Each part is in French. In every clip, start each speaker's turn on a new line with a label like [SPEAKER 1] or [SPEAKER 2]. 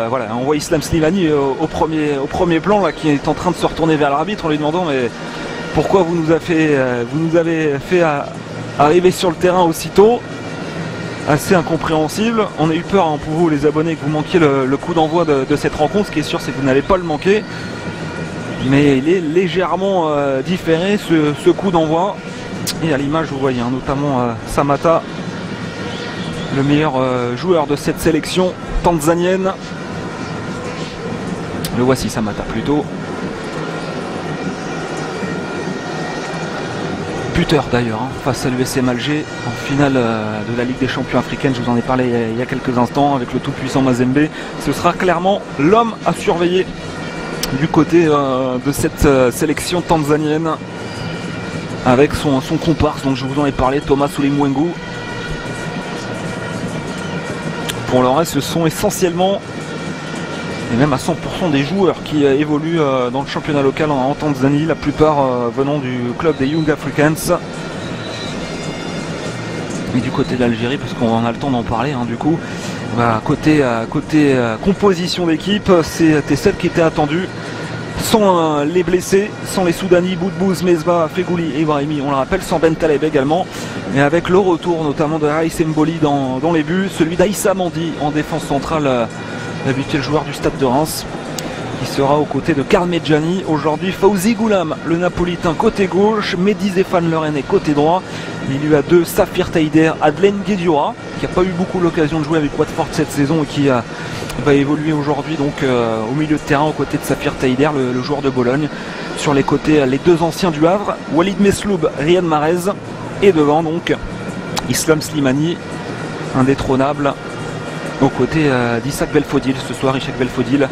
[SPEAKER 1] Voilà, on voit Islam Slimani au premier plan là, qui est en train de se retourner vers l'arbitre en lui demandant mais pourquoi vous nous avez fait arriver sur le terrain aussitôt. Assez incompréhensible. On a eu peur hein, pour vous les abonnés que vous manquiez le coup d'envoi de cette rencontre. Ce qui est sûr c'est que vous n'allez pas le manquer. Mais il est légèrement différé ce coup d'envoi. Et à l'image vous voyez hein, notamment Samata, le meilleur joueur de cette sélection tanzanienne. Le voici Samata plutôt. Buteur d'ailleurs hein, face à l'USM Alger en finale de la Ligue des Champions africaine. Je vous en ai parlé il y a quelques instants avec le tout puissant Mazembe. Ce sera clairement l'homme à surveiller du côté de cette sélection tanzanienne avec son comparse, donc je vous en ai parlé, Thomas Ulimwengu. Pour le reste, ce sont essentiellement et même à 100% des joueurs qui évoluent dans le championnat local en Tanzanie, la plupart venant du club des Young Africans. Et du côté d'Algérie, parce qu'on a le temps d'en parler, hein, du coup, bah, côté composition d'équipe, c'était celle qui était attendue. Sans les blessés, sans les Soudani, Boudbouz, Mesbah, Fegouli et Ibrahimi, on le rappelle, sans Ben Taleb également, et avec le retour notamment de Raïs Mboli dans les buts, celui d'Aïssa Mandi en défense centrale, l'habituel joueur du Stade de Reims, qui sera aux côtés de Karl Medjani. Aujourd'hui, Fawzi Goulam, le Napolitain, côté gauche, Mehdi Zéphane Le Rennais côté droit. Il lui a deux, Safir Taider, Adlen Guedioura, qui n'a pas eu beaucoup l'occasion de jouer avec Watford cette saison et qui va évoluer aujourd'hui donc au milieu de terrain aux côtés de Safir Taider, le joueur de Bologne. Sur les côtés, les deux anciens du Havre, Walid Mesloub, Riyad Mahrez, et devant donc Islam Slimani, indétrônable, aux côtés d'Ishak Belfodil ce soir. Ishak Belfodil,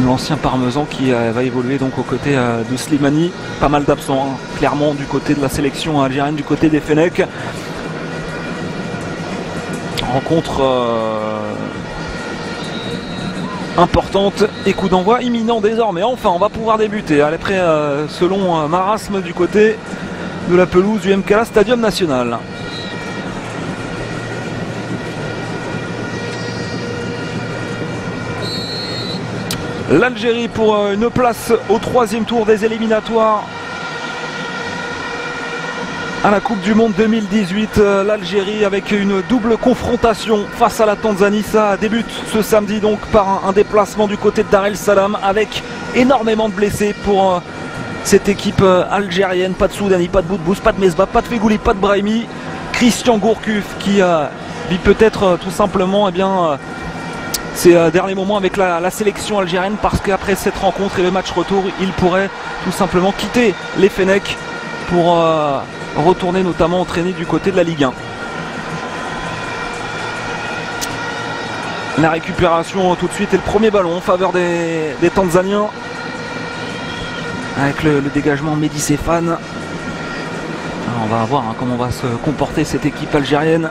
[SPEAKER 1] l'ancien parmesan qui va évoluer donc aux côtés de Slimani. Pas mal d'absents hein, clairement du côté de la sélection algérienne, du côté des Fennecs. Rencontre importante et coup d'envoi imminent désormais. Enfin on va pouvoir débuter après ce long marasme du côté de la pelouse du MKA Stadium National. L'Algérie pour une place au troisième tour des éliminatoires à la Coupe du Monde 2018. L'Algérie avec une double confrontation face à la Tanzanie. Ça débute ce samedi donc par un déplacement du côté de Dar el Salam avec énormément de blessés pour cette équipe algérienne. Pas de Soudani, pas de Boudbouz, pas de Mesbah, pas de Fegouli, pas de Brahimi. Christian Gourcuff qui vit peut-être tout simplement ces derniers moments avec la sélection algérienne, parce qu'après cette rencontre et le match retour, il pourrait tout simplement quitter les Fennecs pour retourner notamment entraîner du côté de la Ligue 1. La récupération tout de suite et le premier ballon en faveur des Tanzaniens avec le dégagement Mehdi Zéphane. On va voir hein, comment va se comporter cette équipe algérienne.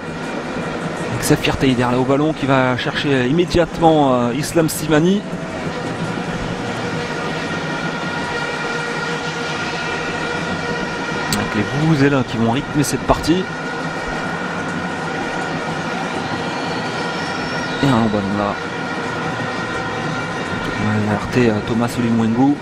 [SPEAKER 1] Avec Safir Taider là au ballon qui va chercher immédiatement Islam Slimani. Avec les Vuvuzela qui vont rythmer cette partie. Et un ballon là. On va alerter Thomas Ulimwengu.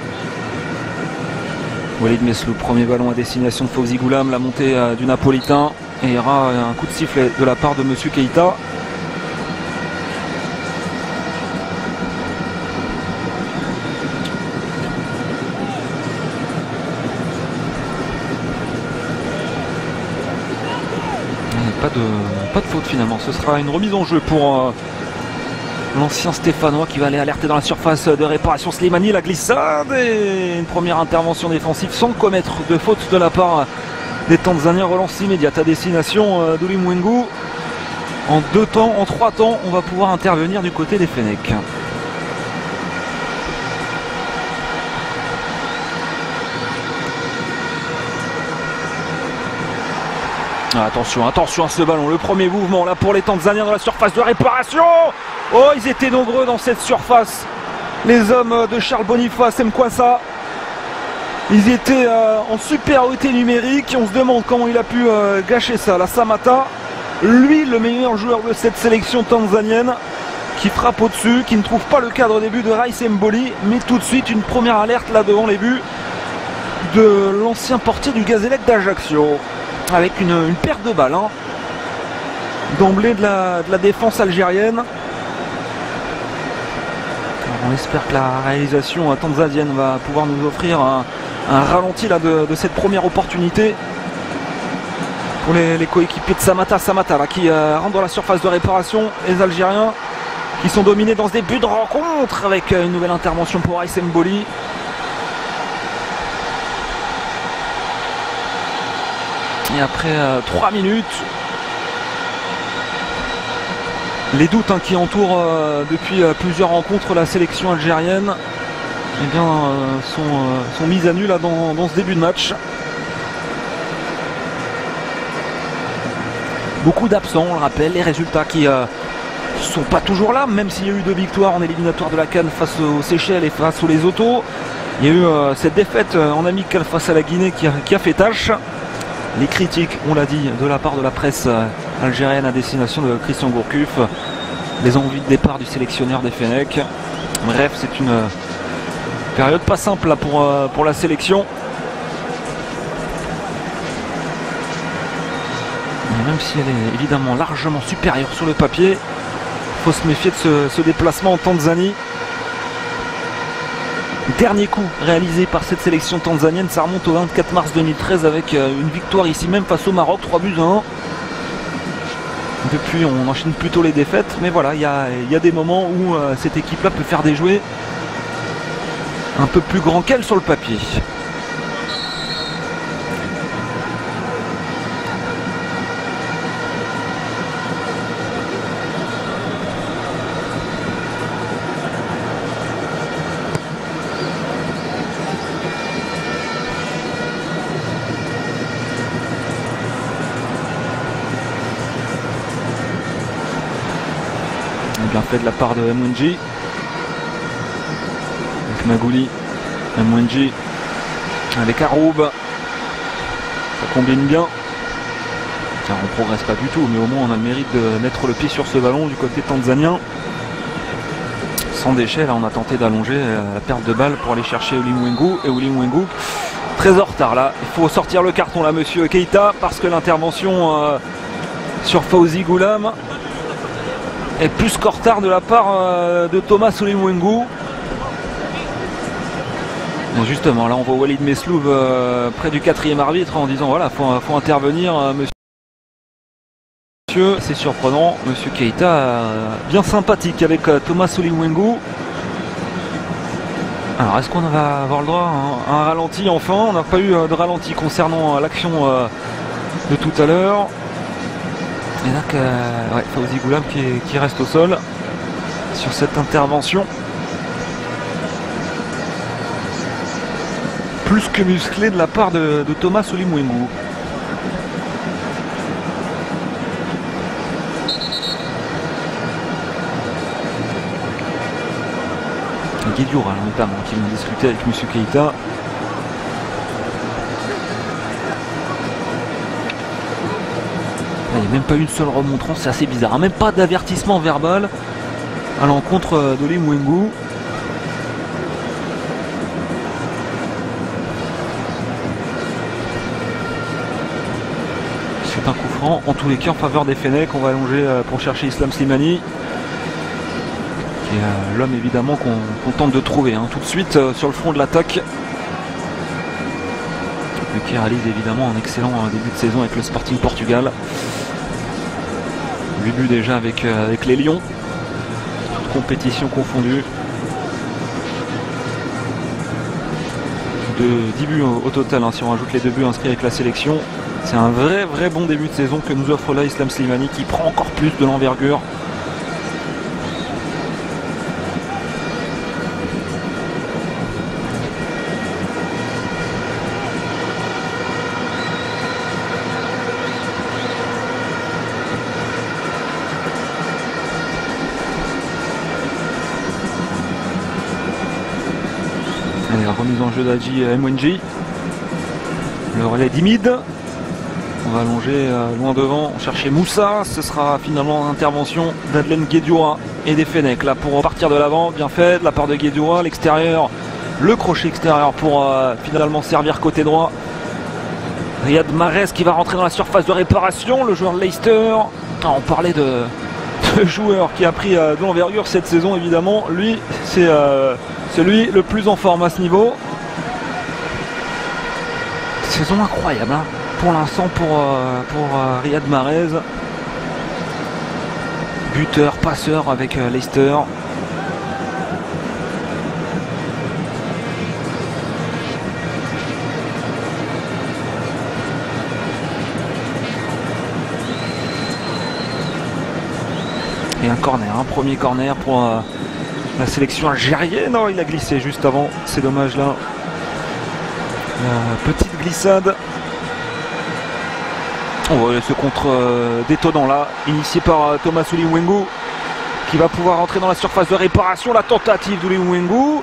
[SPEAKER 1] Walid Mesloub, premier ballon à destination de Fawzi Goulam, la montée du Napolitain. Et il y aura un coup de sifflet de la part de Monsieur Keita. Pas de faute finalement. Ce sera une remise en jeu pour l'ancien Stéphanois qui va aller alerter dans la surface de réparation Slimani. La glissade et une première intervention défensive sans commettre de faute de la part des Tanzaniens. Relance immédiate à destination d'Ulimwengu. En 2 temps, en 3 temps, on va pouvoir intervenir du côté des Fennecs. Attention, attention à ce ballon. Le premier mouvement là pour les Tanzaniens dans la surface de réparation. Oh, ils étaient nombreux dans cette surface. Les hommes de Charles Boniface Mkwasa. Ils étaient en supériorité numérique. On se demande comment il a pu gâcher ça. La Samata lui le meilleur joueur de cette sélection tanzanienne, qui frappe au-dessus, qui ne trouve pas le cadre des buts de Rice Mboli, mais tout de suite une première alerte là devant les buts de l'ancien portier du Gazélec d'Ajaccio, avec une perte de balle hein, d'emblée de la défense algérienne. Alors on espère que la réalisation tanzanienne va pouvoir nous offrir un ralenti là de cette première opportunité pour les coéquipiers de Samata là, qui rentrent dans la surface de réparation. Les Algériens qui sont dominés dans ce début de rencontre avec une nouvelle intervention pour Rice Mboli. Et après 3 minutes, les doutes hein, qui entourent depuis plusieurs rencontres la sélection algérienne eh bien, sont mis à nu là, dans ce début de match. Beaucoup d'absents, on le rappelle, les résultats qui sont pas toujours là, même s'il y a eu 2 victoires en éliminatoire de la CAN face aux Seychelles et face aux Lesotho. Il y a eu cette défaite en amical face à la Guinée qui a fait tâche. Les critiques, on l'a dit, de la part de la presse algérienne à destination de Christian Gourcuff, les envies de départ du sélectionneur des Fennecs. Bref, c'est une période pas simple là, pour la sélection. Et même si elle est évidemment largement supérieure sur le papier, il faut se méfier de ce déplacement en Tanzanie. Dernier coup réalisé par cette sélection tanzanienne, ça remonte au 24 mars 2013 avec une victoire ici même face au Maroc, 3-1. Depuis on enchaîne plutôt les défaites, mais voilà, il y a des moments où cette équipe-là peut faire des jouets un peu plus grands qu'elle sur le papier. Bien fait de la part de Mwenji avec Magouli, Mwenji avec Aroub, ça combine bien. Car on progresse pas du tout, mais au moins on a le mérite de mettre le pied sur ce ballon du côté tanzanien. Sans déchet, là on a tenté d'allonger la perte de balle pour aller chercher Ulimwengu, et Ulimwengu très en retard là. Il faut sortir le carton là, monsieur Keita, parce que l'intervention sur Fawzi Goulam et plus qu'en retard de la part de Thomas Ulimwengu. Justement, là on voit Walid Mesloub près du 4e arbitre en disant voilà, faut intervenir, monsieur. C'est surprenant, monsieur Keita bien sympathique avec Thomas Ulimwengu. Alors est-ce qu'on va avoir le droit à un ralenti enfin? On n'a pas eu de ralenti concernant l'action de tout à l'heure. Et là, ouais, Fawzi Goulam qui reste au sol sur cette intervention. Plus que musclé de la part de Thomas Ulimwengu. Guédioura notamment qui vont discuter avec M. Keita. Il n'y a même pas une seule remontrance, c'est assez bizarre. Même pas d'avertissement verbal à l'encontre d'Ulimwengu. C'est un coup franc, en tous les cas en faveur des Fennecs. On va allonger pour chercher Islam Slimani, qui est l'homme évidemment qu'on tente de trouver tout de suite sur le front de l'attaque. Et qui réalise évidemment un excellent début de saison avec le Sporting Portugal. 8 buts déjà avec les Lions, toute compétition confondue. 10 buts au total si on rajoute les 2 buts inscrits avec la sélection. C'est un vrai bon début de saison que nous offre là Islam Slimani, qui prend encore plus de l'envergure. Allez, la remise en jeu d'Adji Mwenji. Le relais d'Imid. On va allonger loin devant, on cherchait Moussa, ce sera finalement l'intervention d'Adlen Guedioura et des Fenech là pour partir de l'avant, bien fait de la part de Guedioura, l'extérieur, le crochet extérieur pour finalement servir côté droit. Riyad Mahrez qui va rentrer dans la surface de réparation, le joueur de Leicester. On parlait de joueur qui a pris de l'envergure cette saison évidemment, lui c'est celui le plus en forme à ce niveau. Saison incroyable hein, pour l'instant pour Riyad Mahrez. Buteur, passeur avec Leicester. Et un corner, un premier corner pour la sélection algérienne. Non, il a glissé juste avant, c'est dommage là. Petite glissade. Oh, ce contre détonnant là, initié par Thomas Ulimwengu, qui va pouvoir rentrer dans la surface de réparation. La tentative d'Ulimwengu,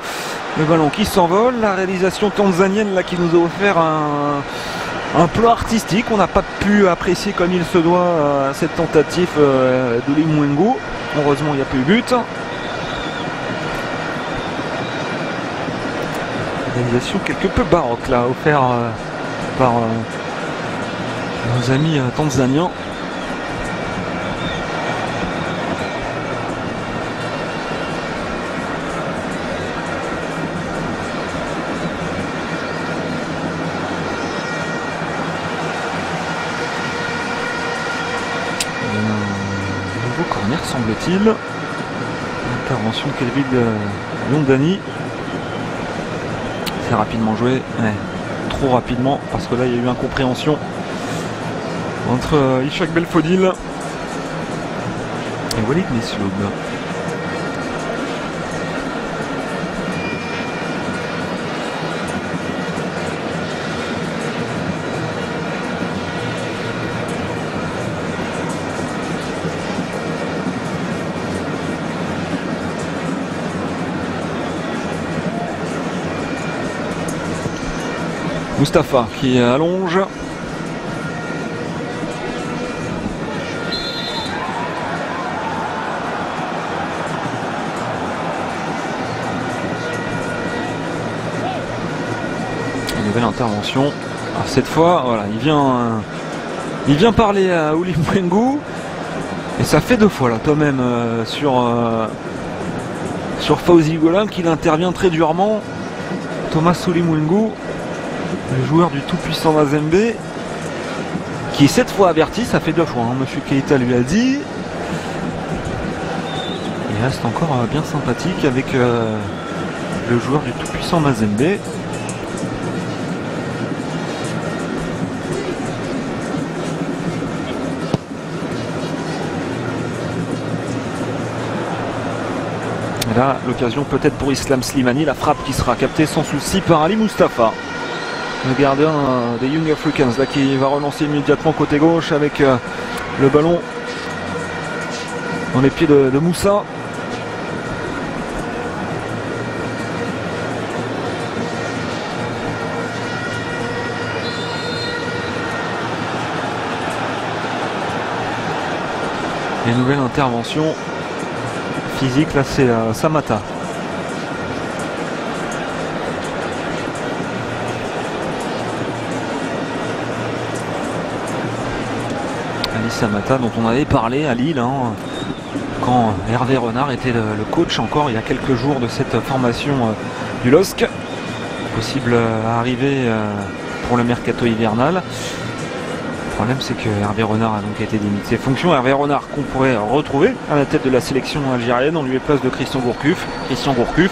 [SPEAKER 1] le ballon qui s'envole. La réalisation tanzanienne là qui nous a offert un plan artistique. On n'a pas pu apprécier comme il se doit cette tentative d'Ulimwengu. Heureusement il n'y a pas eu but. Réalisation quelque peu baroque là, offert par nos amis tanzaniens. Un nouveau corner semble-t-il. Intervention de Kelvin Yondani. C'est rapidement joué, ouais, trop rapidement parce que là il y a eu incompréhension entre Ishak Belfodil et Walid Mesloub. Mustapha qui allonge. Une nouvelle intervention. Alors cette fois, voilà, il vient parler à Ulimwengu. Et ça fait deux fois là, toi même sur Fawzi Golan qu'il intervient très durement. Thomas Ulimwengu, le joueur du tout-puissant Mazembe, qui est cette fois averti, ça fait deux fois, hein, Monsieur Keita lui a dit. Il reste encore bien sympathique avec le joueur du tout-puissant Mazembe. Et là, l'occasion peut-être pour Islam Slimani, la frappe qui sera captée sans souci par Ali Mustafa. Le gardien des Young Africans là, qui va relancer immédiatement côté gauche avec le ballon dans les pieds de Moussa. Et nouvelle intervention physique, là c'est Samata. Samata dont on avait parlé à Lille hein, quand Hervé Renard était le coach encore il y a quelques jours de cette formation du LOSC. Possible arrivée pour le mercato hivernal. Le problème c'est que Hervé Renard a donc été démis de ses fonctions. Hervé Renard qu'on pourrait retrouver à la tête de la sélection algérienne en lieu et place de Christian Gourcuff. Christian Gourcuff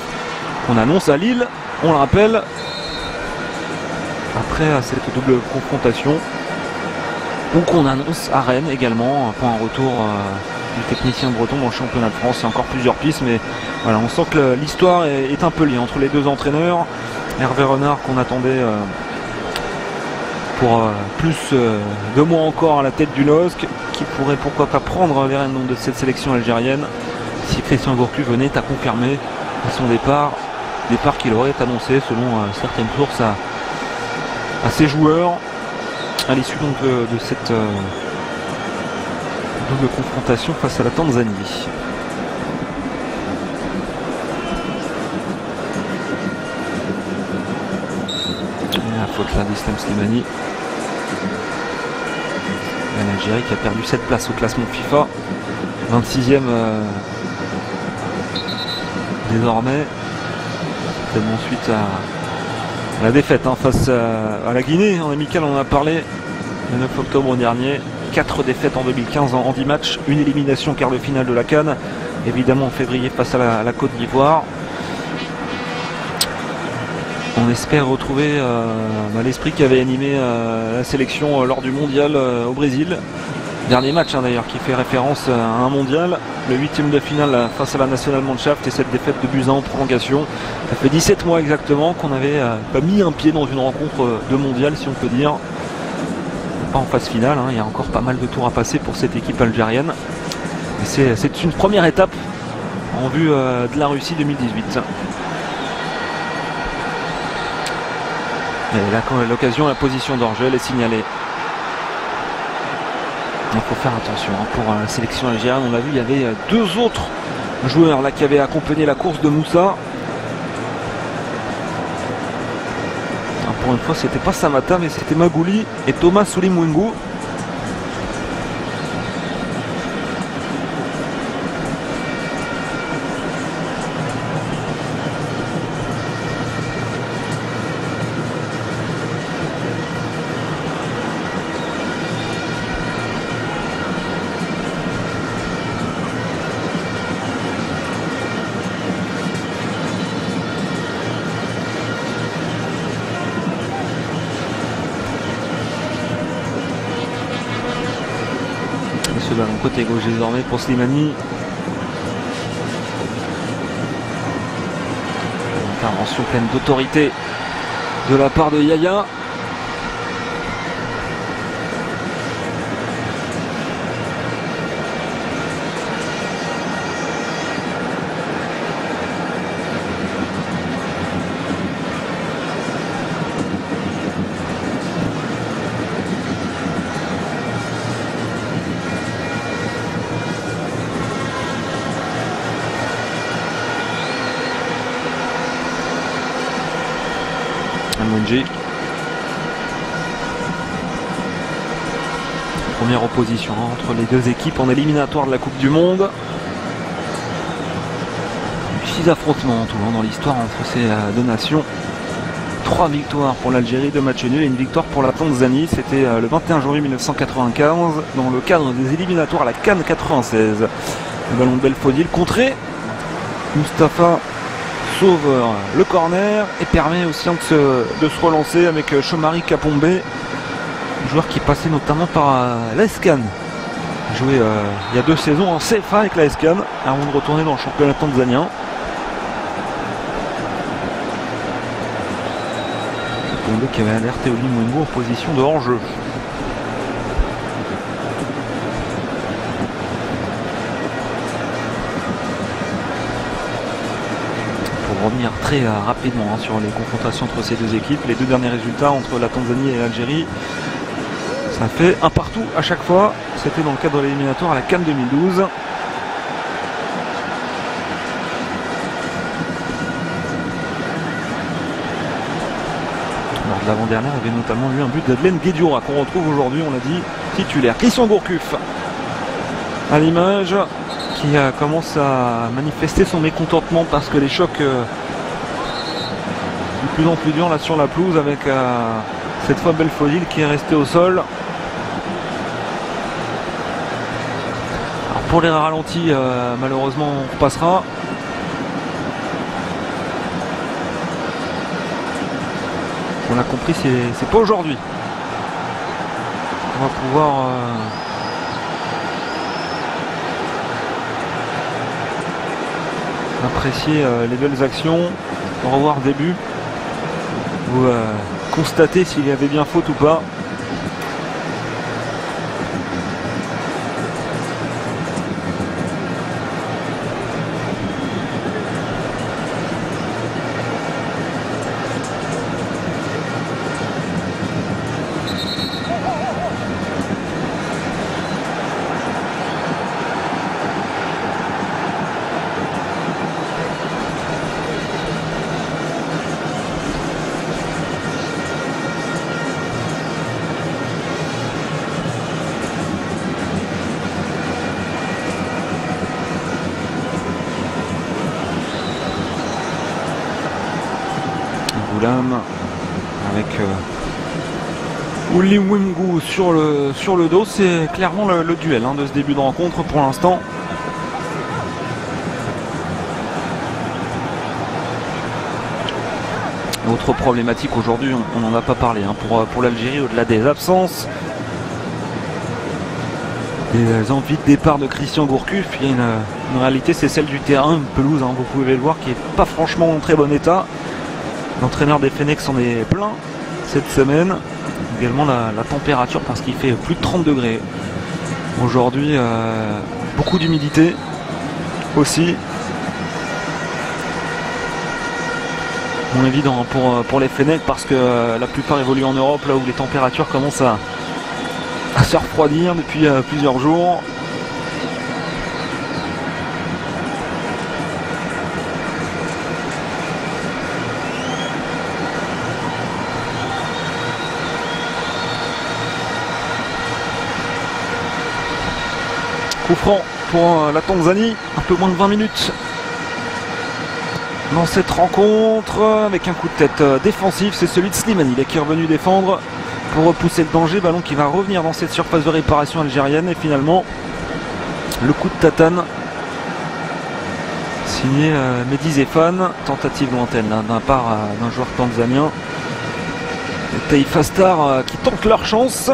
[SPEAKER 1] qu'on annonce à Lille, on le rappelle, après cette double confrontation. Donc on annonce à Rennes également pour un retour du technicien breton dans le championnat de France. Il y a encore plusieurs pistes, mais voilà, on sent que l'histoire est un peu liée entre les deux entraîneurs. Hervé Renard qu'on attendait pour plus de mois encore à la tête du LOSC, qui pourrait pourquoi pas prendre les rênes de cette sélection algérienne si Christian Gourcuff venait à confirmer son départ qu'il aurait annoncé selon certaines sources à ses joueurs. à l'issue donc de cette double confrontation face à la Tanzanie. La faute là d'Islam Slimani. L'Algérie qui a perdu cette place au classement FIFA. 26e désormais. Tellement suite à la défaite face à la Guinée. En amical, on en a parlé le 9 octobre dernier. 4 défaites en 2015 en 10 matchs. Une élimination quart de finale de la CAN. Évidemment en février face à la Côte d'Ivoire. On espère retrouver l'esprit qui avait animé la sélection lors du mondial au Brésil. Dernier match d'ailleurs qui fait référence à un mondial. Le 8e de finale face à la National Mannschaft et cette défaite de buts à 1 en prolongation. Ça fait 17 mois exactement qu'on n'avait pas mis un pied dans une rencontre de mondial, si on peut dire. Pas en phase finale, il y a encore pas mal de tours à passer pour cette équipe algérienne. C'est une première étape en vue de la Russie 2018. Et là, l'occasion, la position d'Orgel est signalée. Il faut faire attention pour la sélection algérienne. On l'a vu, il y avait 2 autres joueurs là qui avaient accompagné la course de Moussa. Alors, pour une fois, c'était pas Samata, mais c'était Magouli et Thomas Soulimwingu. Ce ballon côté gauche désormais pour Slimani. Intervention pleine d'autorité de la part de Yaya. Mwenji. Première opposition entre les deux équipes en éliminatoire de la Coupe du Monde. 6 affrontements en tout dans l'histoire entre ces deux nations. 3 victoires pour l'Algérie, 2 matchs nuls et une victoire pour la Tanzanie. C'était le 21 janvier 1995 dans le cadre des éliminatoires à la CAN 96. Le ballon de Belfodil contré. Mustapha sauve le corner et permet aussi de se relancer avec Chomari Kapombe, joueur qui passait notamment par l'AS Cannes, joué il y a 2 saisons en CFA avec l'AS Cannes avant de retourner dans le championnat tanzanien. Kapombe qui avait alerté Oli Mwengu en position de hors-jeu. Revenir très rapidement sur les confrontations entre ces deux équipes. Les 2 derniers résultats entre la Tanzanie et l'Algérie, ça fait un partout à chaque fois. C'était dans le cadre de l'éliminatoire à la CAN 2012. Lors de l'avant-dernière, il y avait notamment eu un but d'Adlen Guedioura qu'on retrouve aujourd'hui, on l'a dit, titulaire. Christian Gourcuff à l'image, qui commence à manifester son mécontentement parce que les chocs sont de plus en plus durs là sur la pelouse avec cette fois Belfodil qui est resté au sol. Alors pour les ralentis, malheureusement on repassera. On l'a compris, c'est pas aujourd'hui. On va pouvoir apprécier les belles actions, revoir début ou constater s'il y avait bien faute ou pas. Goulam avec Ouli Mwingu sur le dos. C'est clairement le duel de ce début de rencontre pour l'instant. Autre problématique aujourd'hui, on n'en a pas parlé pour l'Algérie, au-delà des absences, des envies de départ de Christian Gourcuff, il y a une réalité, c'est celle du terrain, une pelouse, vous pouvez le voir, qui n'est pas franchement en très bon état. L'entraîneur des Fennecs en est plein cette semaine. Également la température, parce qu'il fait plus de 30 degrés. Aujourd'hui, beaucoup d'humidité aussi. Moins évident pour les Fennecs, parce que la plupart évoluent en Europe, là où les températures commencent à se refroidir depuis plusieurs jours. Coup franc pour la Tanzanie, un peu moins de 20 minutes dans cette rencontre, avec un coup de tête défensif, c'est celui de Slimani qui est revenu défendre pour repousser le danger. Ballon qui va revenir dans cette surface de réparation algérienne, et finalement le coup de tatane signé Mehdi Zéphane. Tentative lointaine d'un part d'un joueur tanzanien. Les Taifa Stars qui tentent leur chance.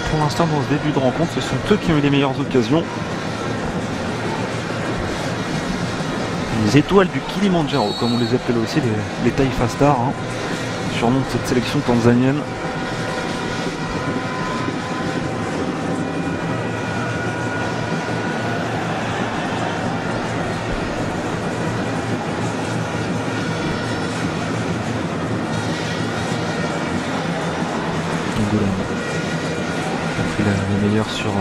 [SPEAKER 1] Pour l'instant, dans ce début de rencontre, ce sont eux qui ont eu les meilleures occasions. Les étoiles du Kilimandjaro, comme on les appelle aussi, les Taifa Stars, surnom de cette sélection tanzanienne. Les meilleurs sur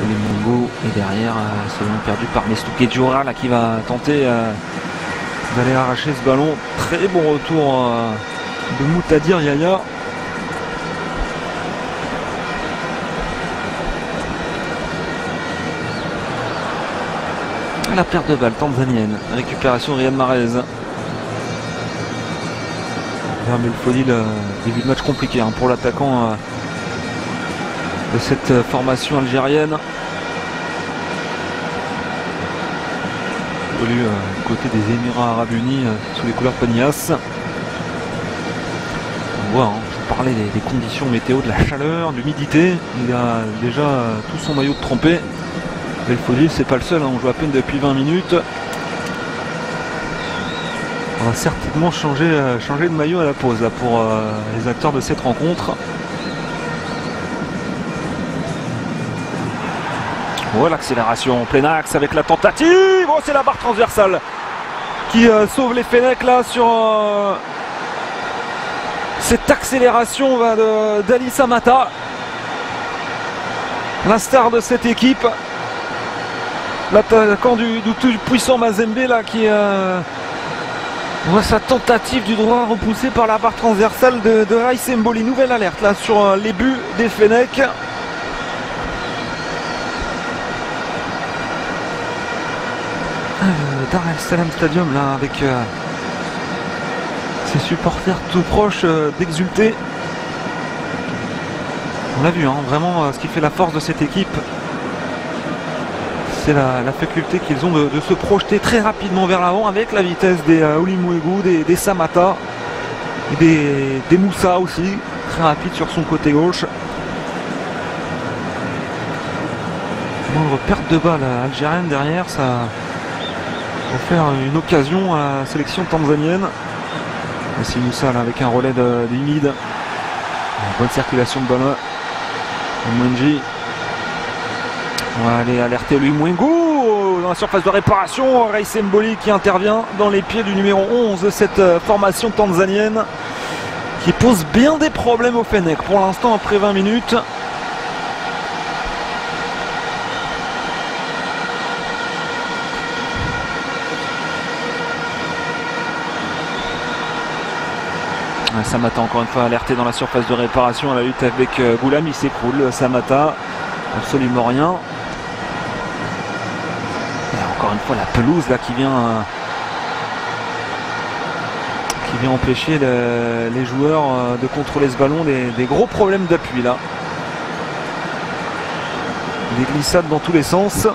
[SPEAKER 1] les Mongo, et derrière c'est bien perdu par Mestouké Djoura qui va tenter d'aller arracher ce ballon. Très bon retour de Moutadir Yaya. La perte de balle tanzanienne, récupération Riyad Mahrez. Belfodil, début de match compliqué pour l'attaquant de cette formation algérienne. Du côté des Émirats Arabes Unis sous les couleurs Panias. On voit, je parlais des conditions météo, de la chaleur, de l'humidité. Il a déjà tout son maillot de trempé. Belfodil, c'est pas le seul, on joue à peine depuis 20 minutes. On va certainement changer de maillot à la pause là, pour les acteurs de cette rencontre. Oh, l'accélération en plein axe avec la tentative. Oh, c'est la barre transversale qui sauve les Fennecs là sur cette accélération d'Ali Samata, la star de cette équipe, l'attaquant du tout puissant Mazembe là qui voit sa tentative du droit repoussée par la barre transversale de Raïs Mboli. Nouvelle alerte là sur les buts des Fennecs. Dar El Salam Stadium là avec ses supporters tout proches d'exulter. On l'a vu, vraiment ce qui fait la force de cette équipe, c'est la faculté qu'ils ont de se projeter très rapidement vers l'avant avec la vitesse des Ouli Mwingu, des Samata, des Moussa aussi, très rapide sur son côté gauche. Moindre perte de balle algérienne derrière, ça va faire une occasion à la sélection tanzanienne. Voici Moussa là, avec un relais d'Humide. Bonne circulation de ballon. Mwenji. On va aller alerter lui Mwingu dans la surface de réparation. Raïs Mboli qui intervient dans les pieds du numéro 11 de cette formation tanzanienne qui pose bien des problèmes aux Fennecs pour l'instant après 20 minutes. Samata encore une fois alerté dans la surface de réparation à la lutte avec Goulam, il s'écroule. Samata, absolument rien. Et encore une fois la pelouse là qui vient vient empêcher les joueurs de contrôler ce ballon, des gros problèmes d'appui là. Des glissades dans tous les sens.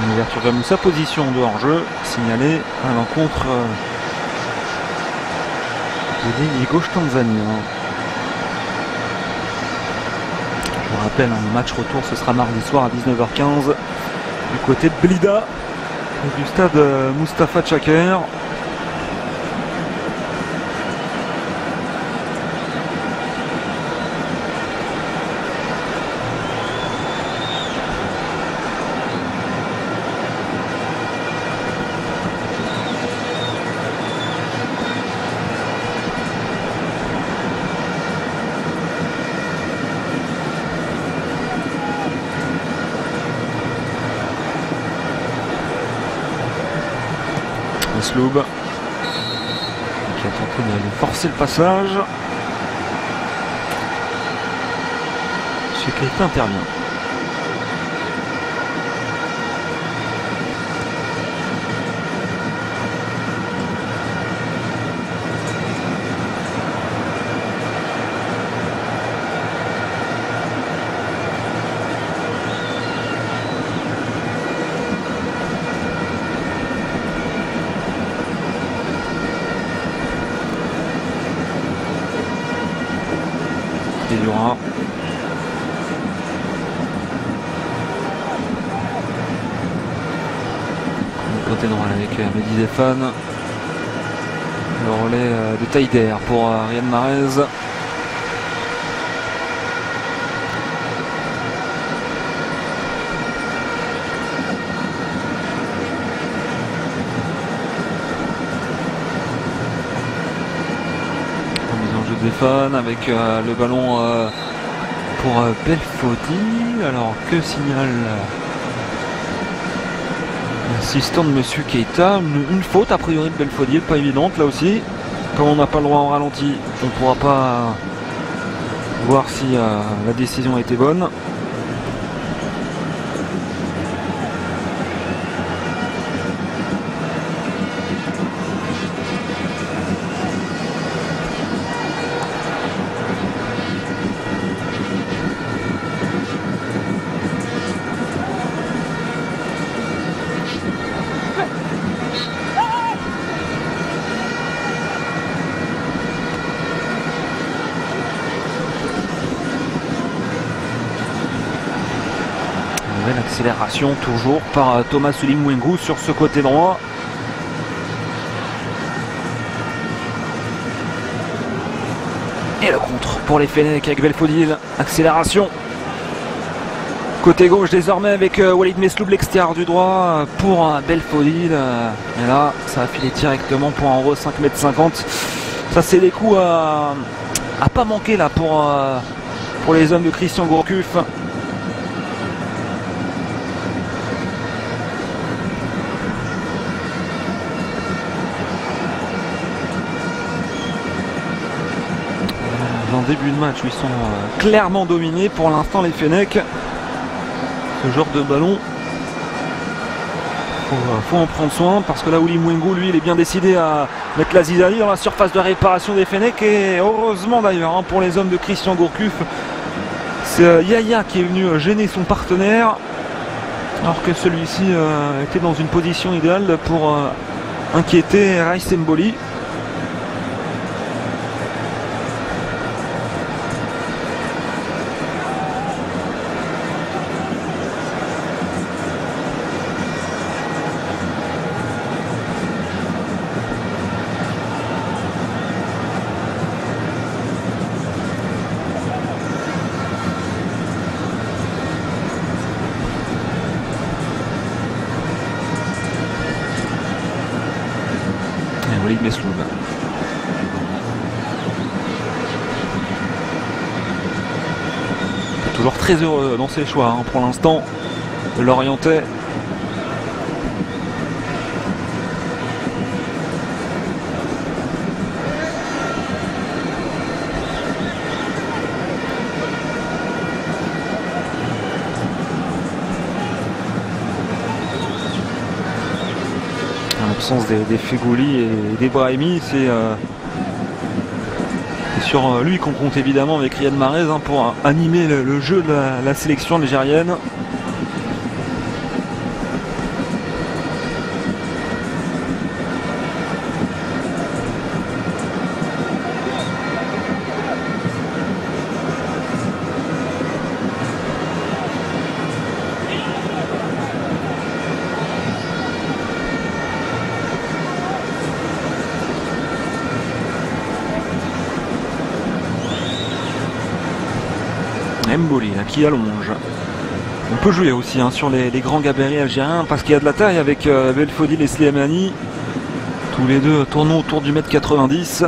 [SPEAKER 1] Une ouverture de Moussa, position de hors-jeu signalée à l'encontre de ligne gauche tanzanien. Je vous rappelle, le match retour ce sera mardi soir à 19h15 du côté de Blida et du stade Mustapha Tchaker. Sloub qui a tenté de forcer le passage. Keita intervient. Dura. Côté droit avec Mehdi Zéphane. Le relais de Taider pour Riyad Mahrez. Zéphane avec le ballon pour Belfodil. Alors que signale l'assistant de Monsieur Keita? Une faute a priori de Belfodil, pas évidente là aussi. Comme on n'a pas le droit en ralenti, on ne pourra pas voir si la décision a été bonne. Accélération toujours par Thomas Sulimwengu sur ce côté droit. Et le contre pour les Fennecs avec Belfodil. Accélération. Côté gauche désormais avec Walid Mesloub, l'extérieur du droit pour Belfodil. Et là, ça a filé directement pour un euro 5,50 m. Ça, c'est des coups à pas manquer là pour les hommes de Christian Gourcuff. En début de match où ils sont clairement dominés pour l'instant les Fennecs. Ce genre de ballon, faut en prendre soin parce que là où Limwengu lui il est bien décidé à mettre la zizanie dans la surface de réparation des Fennecs et heureusement d'ailleurs pour les hommes de Christian Gourcuff, c'est Yaya qui est venu gêner son partenaire alors que celui-ci était dans une position idéale pour inquiéter Raïs Mboli. Mesloub. Toujours très heureux dans ses choix pour l'instant, de l'Orientais. En l'absence des Fegouli et des Brahimi, c'est sur lui qu'on compte évidemment avec Riyad Mahrez pour animer le jeu de la sélection algérienne. Mboli qui allonge. On peut jouer aussi sur les grands gabarits algériens parce qu'il y a de la taille avec Belfodil et Slimani. Tous les deux tournant autour du mètre 90.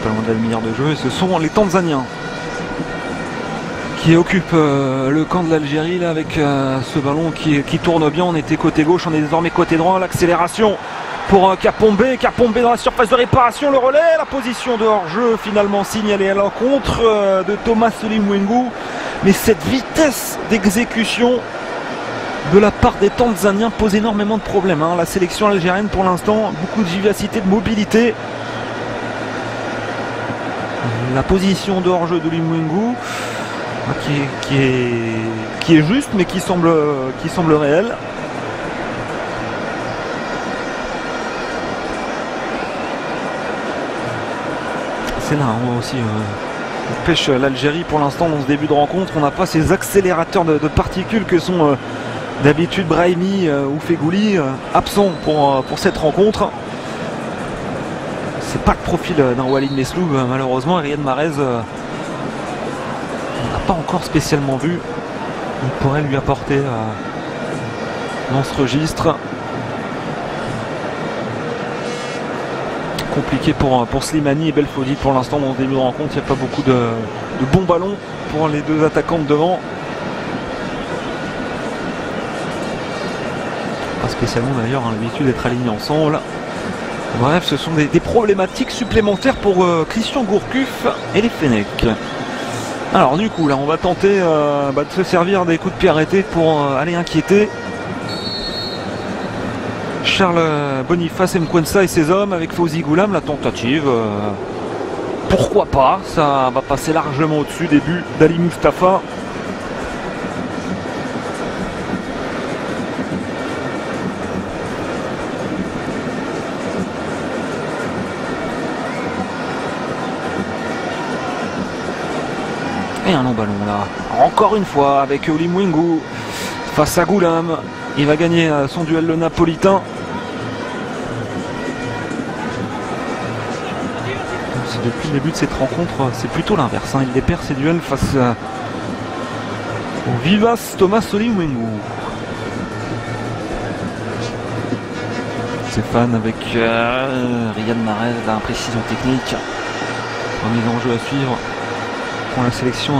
[SPEAKER 1] Pas loin de la demi-heure de jeu et ce sont les Tanzaniens qui occupent le camp de l'Algérie là avec ce ballon qui tourne bien. On était côté gauche, on est désormais côté droit. L'accélération pour Kapombe dans la surface de réparation, le relais, la position de hors-jeu finalement signalée à l'encontre de Thomas Solimwengu. Mais cette vitesse d'exécution de la part des Tanzaniens pose énormément de problèmes. La sélection algérienne pour l'instant, beaucoup de vivacité, de mobilité. La position de hors-jeu de Limwengu qui est juste mais qui semble réelle. C'est là on voit aussi pêche l'Algérie pour l'instant dans ce début de rencontre. On n'a pas ces accélérateurs de particules que sont d'habitude Brahimi ou Fegouli absents pour cette rencontre. C'est pas le profil d'un Walid Mesloub malheureusement. Riyad Mahrez on n'a pas encore spécialement vu. Il pourrait lui apporter dans ce registre. Compliqué pour Slimani et Belfodil pour l'instant dans ce début de rencontre. Il n'y a pas beaucoup de bons ballons pour les deux attaquants de devant. Pas spécialement d'ailleurs l'habitude d'être alignés ensemble. Bref, ce sont des problématiques supplémentaires pour Christian Gourcuff et les Fennecs. Alors du coup là on va tenter de se servir des coups de pied arrêtés pour aller inquiéter Charles Boniface Mkwensa et ses hommes avec Fawzi Goulam. La tentative, pourquoi pas, ça va passer largement au-dessus des buts d'Ali Mustafa. Et un long ballon là, encore une fois avec Limwengu face à Goulam. Il va gagner son duel le napolitain. Depuis le début de cette rencontre, c'est plutôt l'inverse. Il perd ses duels face au vivace Thomas Limwengu. Stéphane avec Riyad Mahrez, l'imprécision technique. Remise en jeu à suivre pour la sélection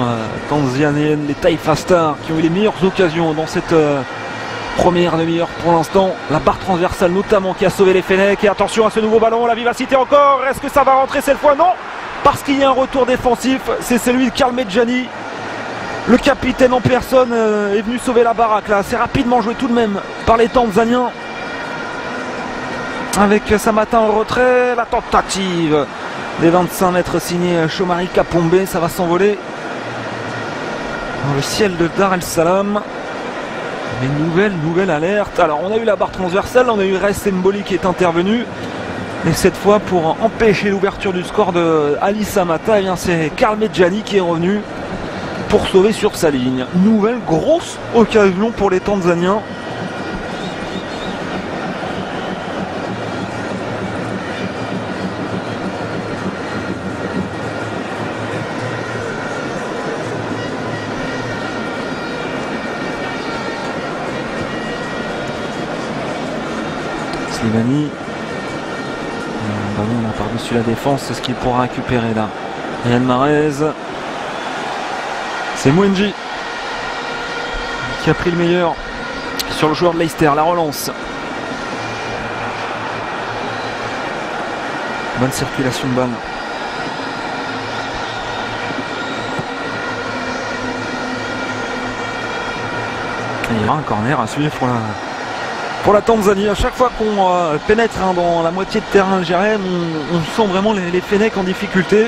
[SPEAKER 1] tanzanienne, les Taifa Stars qui ont eu les meilleures occasions dans cette première demi-heure pour l'instant. La barre transversale notamment qui a sauvé les Fennecs. Et attention à ce nouveau ballon, la vivacité encore. Est-ce que ça va rentrer cette fois? Non, parce qu'il y a un retour défensif. C'est celui de Karl Medjani. Le capitaine en personne est venu sauver la baraque là. C'est rapidement joué tout de même par les Tanzaniens. Avec Samata en retrait, la tentative des 25 mètres signé Chomari Kapombe, ça va s'envoler dans le ciel de Dar el Salam. Mais nouvelle alerte. Alors on a eu la barre transversale, on a eu Raïs Mboli qui est intervenu. Et cette fois pour empêcher l'ouverture du score de Ali Samata, eh c'est Karl Medjani qui est revenu pour sauver sur sa ligne. Nouvelle grosse occasion pour les Tanzaniens. Slimani, ballon par-dessus la défense, c'est ce qu'il pourra récupérer là. Riyad Mahrez, c'est Mwenji qui a pris le meilleur sur le joueur de Leicester. La relance, bonne circulation de balle. Il y aura un corner à suivre pour la Tanzanie. À chaque fois qu'on pénètre dans la moitié de terrain algérien, on sent vraiment les Fennecs en difficulté.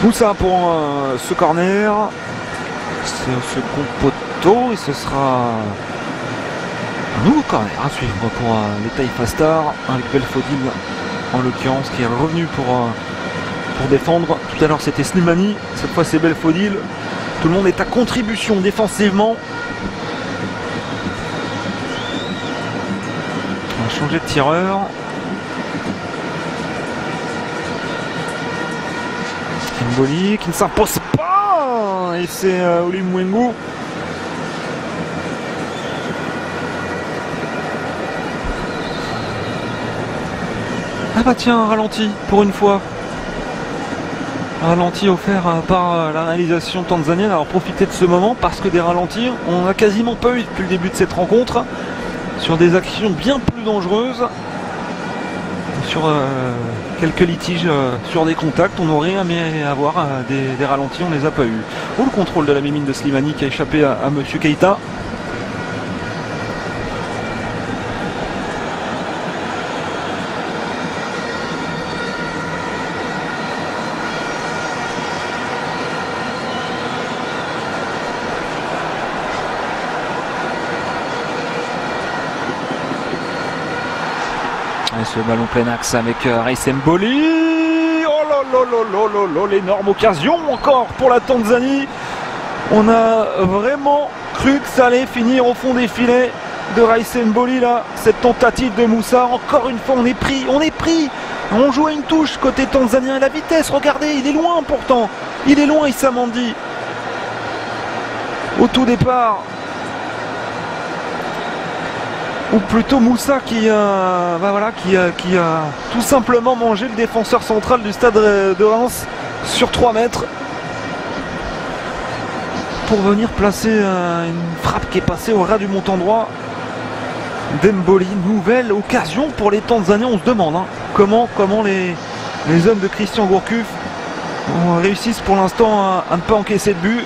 [SPEAKER 1] Moussa pour ce corner. C'est au second poteau et ce sera un nouveau corner à suivre pour les Taïfa Stars, avec Belfodil en l'occurrence qui est revenu pour défendre. Tout à l'heure c'était Slimani, cette fois c'est Belfodil. Tout le monde est à contribution défensivement. On va changer de tireur. Mboli qui ne s'impose pas et c'est Oli Mwengu. Ah bah tiens, un ralenti pour une fois. Un ralenti offert par la réalisation tanzanienne. Alors profitez de ce moment parce que des ralentis, on n'a quasiment pas eu depuis le début de cette rencontre. Sur des actions bien plus dangereuses. Sur quelques litiges sur des contacts, on aurait aimé avoir des ralentis, on ne les a pas eu. Ou le contrôle de la mémine de Slimani qui a échappé à Monsieur Keita. Et ce ballon plein axe avec Raïs Mboli. Oh là là là là là, l'énorme occasion encore pour la Tanzanie. On a vraiment cru que ça allait finir au fond des filets de Raïs Mboli là. Cette tentative de Moussa, encore une fois on est pris. On joue à une touche côté tanzanien. Et la vitesse, regardez, il est loin pourtant. Il est loin Issa Mandi. Au tout départ. Ou plutôt Moussa qui a tout simplement mangé le défenseur central du stade de Reims sur 3 mètres pour venir placer une frappe qui est passée au ras du montant droit d'Mboli. Nouvelle occasion pour les Tanzaniens. On se demande comment les hommes de Christian Gourcuff réussissent pour l'instant à ne pas encaisser de but.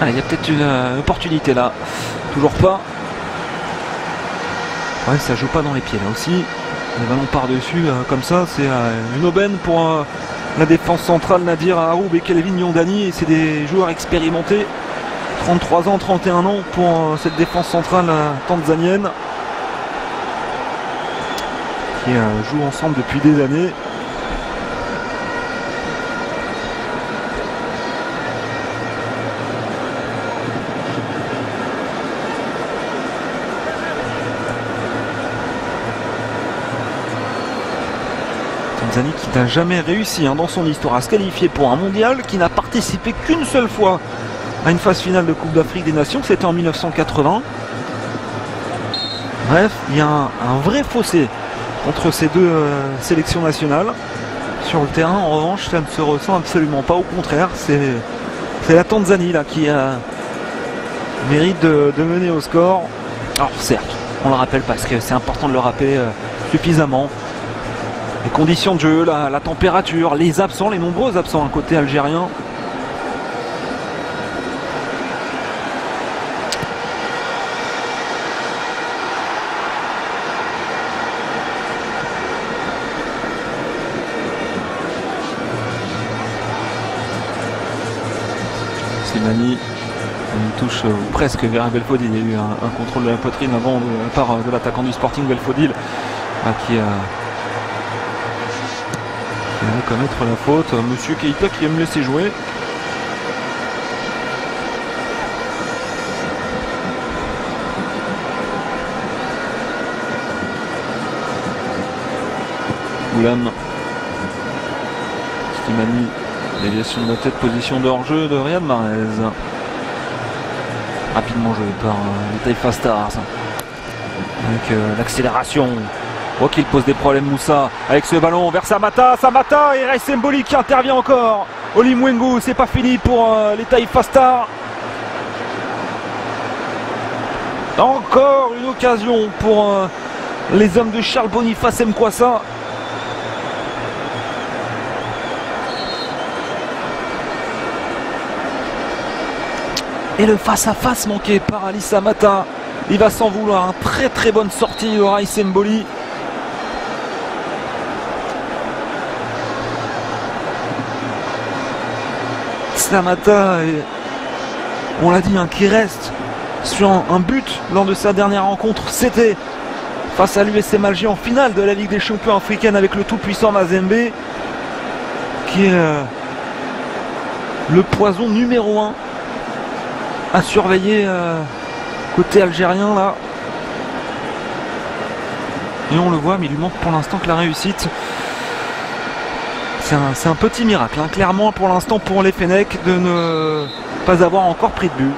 [SPEAKER 1] Il y a peut-être une opportunité là. Toujours pas. Ouais, ça joue pas dans les pieds là aussi. Le ballon par-dessus comme ça. C'est une aubaine pour la défense centrale. Nadir Aroub et Kelvin Yondani. Et c'est des joueurs expérimentés. 33 ans, 31 ans pour cette défense centrale tanzanienne. Qui jouent ensemble depuis des années. Tanzanie qui n'a jamais réussi dans son histoire à se qualifier pour un mondial, qui n'a participé qu'une seule fois à une phase finale de Coupe d'Afrique des Nations, c'était en 1980. Bref, il y a un vrai fossé entre ces deux sélections nationales. Sur le terrain, en revanche, ça ne se ressent absolument pas. Au contraire, c'est la Tanzanie là, qui mérite de mener au score. Alors certes, on le rappelle parce que c'est important de le rappeler suffisamment. Les conditions de jeu, la température, les absents, les nombreux absents côté algérien. Slimani, une touche presque vers Belfodil. Il y a eu un contrôle de la poitrine avant de la part de l'attaquant du Sporting Belfodil qui a commettre la faute. Monsieur Keita qui aime laisser jouer. Oulam. Slimani. Déviation de la tête, position de hors-jeu de Riyad Mahrez. Rapidement joué par les Taïfa Stars. Avec l'accélération. Oh, qu'il pose des problèmes Moussa avec ce ballon vers Samata et Raïs Mboli qui intervient encore. Oli Mwengu, c'est pas fini pour les Taïfa Stars. Encore une occasion pour les hommes de Charles Boniface Mkwassa. Et le face-à-face manqué par Ali Samata. Il va s'en vouloir. Une très bonne sortie de Raïs Mboli. Samata, on l'a dit, qui reste sur un but lors de sa dernière rencontre. C'était face à l'USM Alger en finale de la Ligue des Champions africaine avec le tout-puissant Mazembe, qui est le poison numéro 1 à surveiller côté algérien là. Et on le voit, mais il lui manque pour l'instant que la réussite. C'est un petit miracle, clairement pour l'instant pour les Fennecs de ne pas avoir encore pris de but.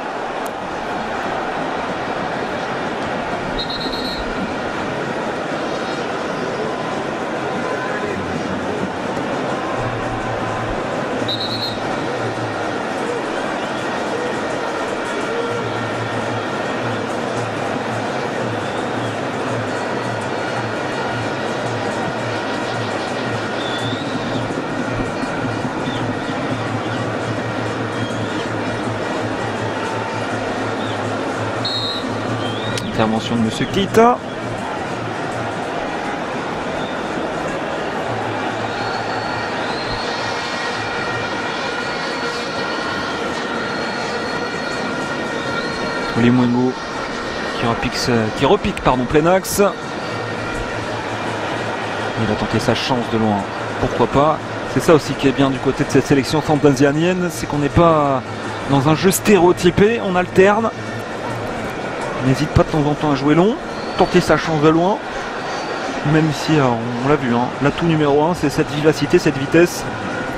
[SPEAKER 1] Intervention de Monsieur Keita. Oli Mwengu qui repique plein axe. Il va tenter sa chance de loin. Pourquoi pas. C'est ça aussi qui est bien du côté de cette sélection tanzanienne, c'est qu'on n'est pas dans un jeu stéréotypé, on alterne. Il n'hésite pas de temps en temps à jouer long, tenter sa chance de loin. Même si, on l'a vu, l'atout numéro 1, c'est cette vivacité, cette vitesse,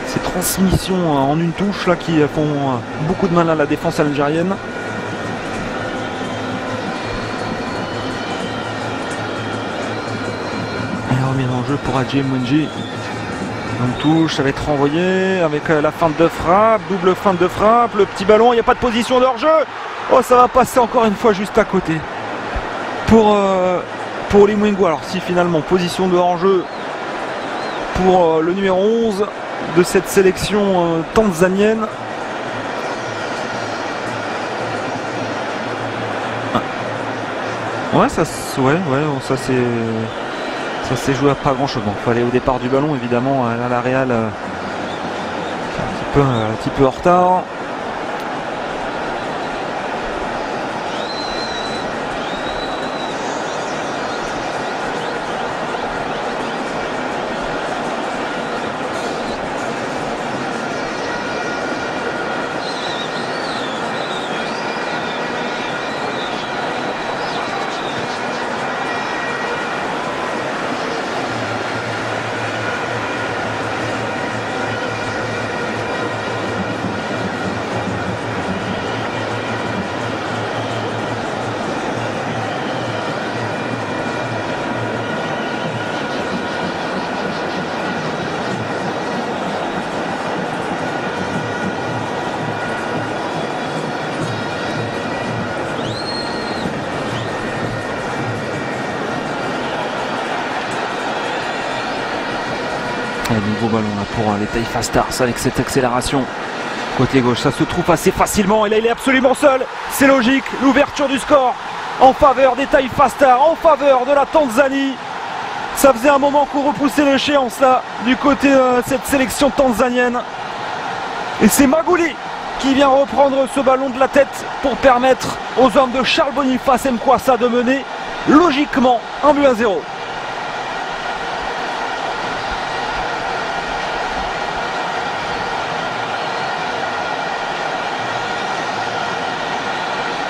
[SPEAKER 1] ces transmissions en une touche là, qui font beaucoup de mal à la défense algérienne. Et remis en jeu pour Adji Mwenji. Une touche, ça va être renvoyé avec la feinte de frappe, double feinte de frappe, le petit ballon, il n'y a pas de position de hors-jeu. Oh, ça va passer encore une fois juste à côté pour Oli Mwengu. Alors si finalement position de hors-jeu pour le numéro 11 de cette sélection tanzanienne. Ouais, ça s'est joué à pas grand chose. Bon, fallait au départ du ballon évidemment, là la Real un petit peu en retard. nouveau ballon là pour les Taifa Stars avec cette accélération. Côté gauche, ça se trouve assez facilement. Et là, il est absolument seul. C'est logique. L'ouverture du score en faveur des Taifa Stars, en faveur de la Tanzanie. Ça faisait un moment qu'on repoussait l'échéance là, du côté de cette sélection tanzanienne. Et c'est Magouli qui vient reprendre ce ballon de la tête pour permettre aux hommes de Charles Boniface Mkwassa de mener logiquement 1-0.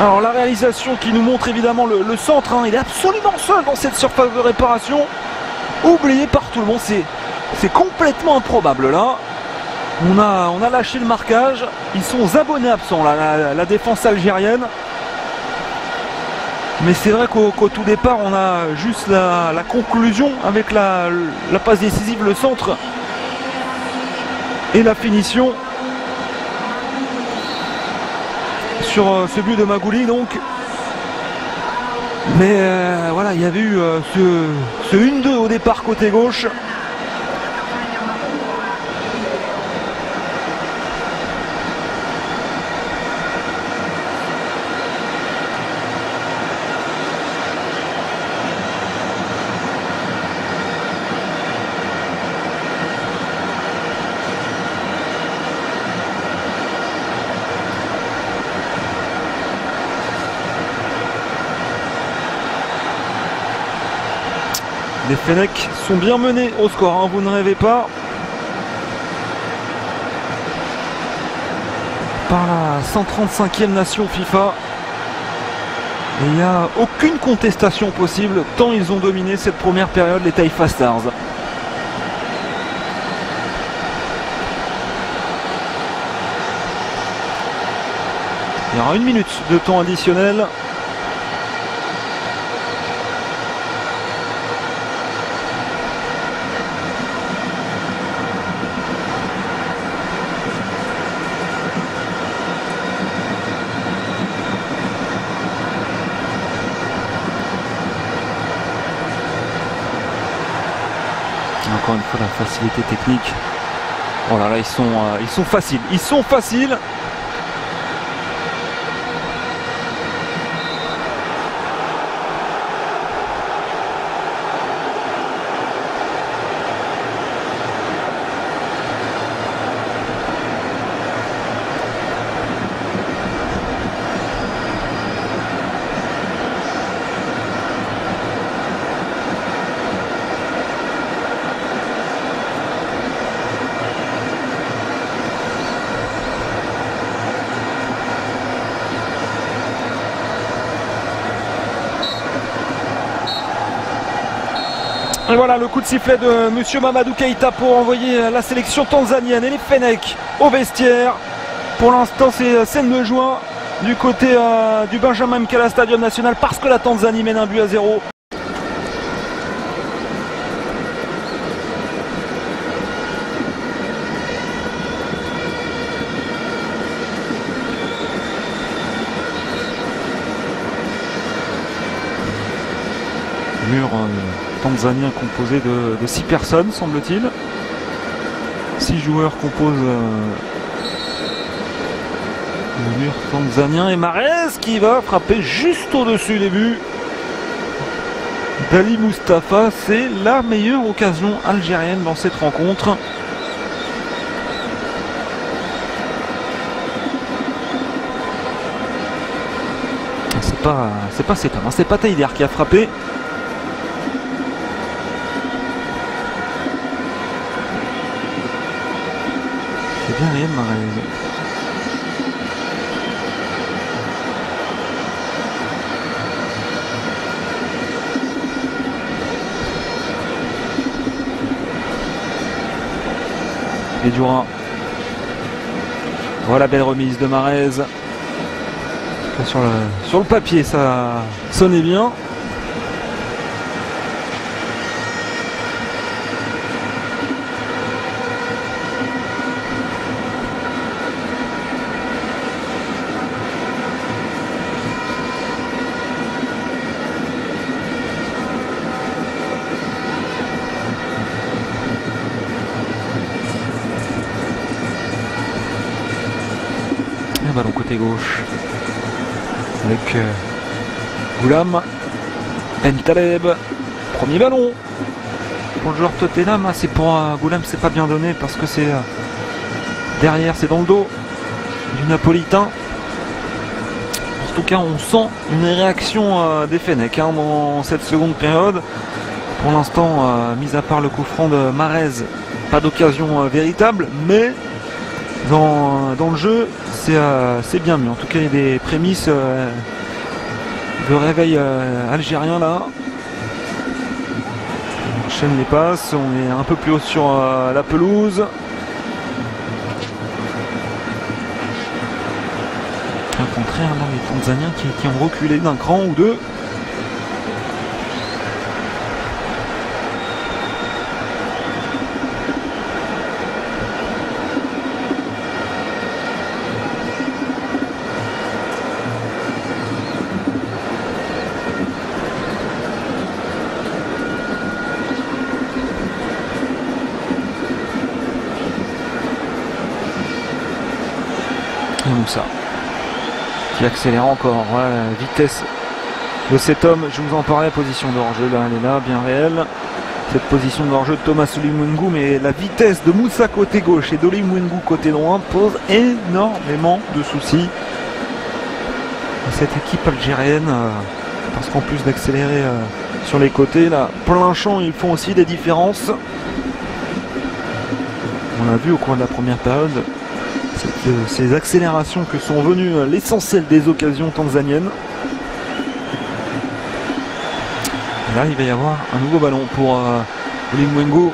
[SPEAKER 1] Alors la réalisation qui nous montre évidemment le centre, hein, il est absolument seul dans cette surface de réparation, oublié par tout le monde, c'est complètement improbable là. On a lâché le marquage, ils sont aux abonnés absents là, la défense algérienne. Mais c'est vrai qu'au tout départ on a juste la conclusion avec la passe décisive, le centre et la finition sur ce but de Magouli donc. Mais voilà, il y avait eu ce 1-2 au départ côté gauche. Les Fennecs sont bien menés au score, hein, vous ne rêvez pas. Par la 135e nation FIFA. Et il n'y a aucune contestation possible, tant ils ont dominé cette première période, les Taifa Stars. Il y aura 1 minute de temps additionnel. Encore une fois la facilité technique. Oh là là, ils sont faciles. Ils sont faciles. Et voilà le coup de sifflet de Monsieur Mamadou Keïta pour envoyer la sélection tanzanienne et les Fennecs au vestiaire. Pour l'instant c'est scène de joie du côté du Benjamin Mkala Stadium National parce que la Tanzanie mène 1-0. Mur tanzanien composé de 6 personnes, semble-t-il. 6 joueurs composent le mur tanzanien. Et Mahrez qui va frapper juste au-dessus des buts d'Ali Mustafa. C'est la meilleure occasion algérienne dans cette rencontre. C'est pas cet homme, hein, c'est pas Taider qui a frappé. C'est bien Riyad Mahrez. Et Dura. Voilà, belle remise de Mahrez. Sur le papier, ça sonnait bien. côté gauche avec Goulam, Ntaleb, premier ballon pour le joueur Tottenham. C'est pour Goulam, c'est pas bien donné parce que c'est derrière, c'est dans le dos du Napolitain. En tout cas, on sent une réaction des Fennecs dans cette seconde période. Pour l'instant, mis à part le coup franc de Marez, pas d'occasion véritable, mais dans le jeu, c'est bien mieux. En tout cas, il y a des prémices de réveil algérien là. On enchaîne les passes, on est un peu plus haut sur la pelouse. Au contraire, là, les Tanzaniens qui ont reculé d'un cran ou deux. Moussa qui accélère encore, voilà, la vitesse de cet homme, je vous en parlais, position de hors-jeu, là elle est là, bien réelle, cette position de hors-jeu de Thomas Olimwengu, mais la vitesse de Moussa côté gauche et d'Olimwengu côté droit pose énormément de soucis à cette équipe algérienne, parce qu'en plus d'accélérer sur les côtés, là, plein champ, ils font aussi des différences. On l'a vu au cours de la première période, ces accélérations que sont venues l'essentiel des occasions tanzaniennes. Et là, il va y avoir un nouveau ballon pour Olimwengu.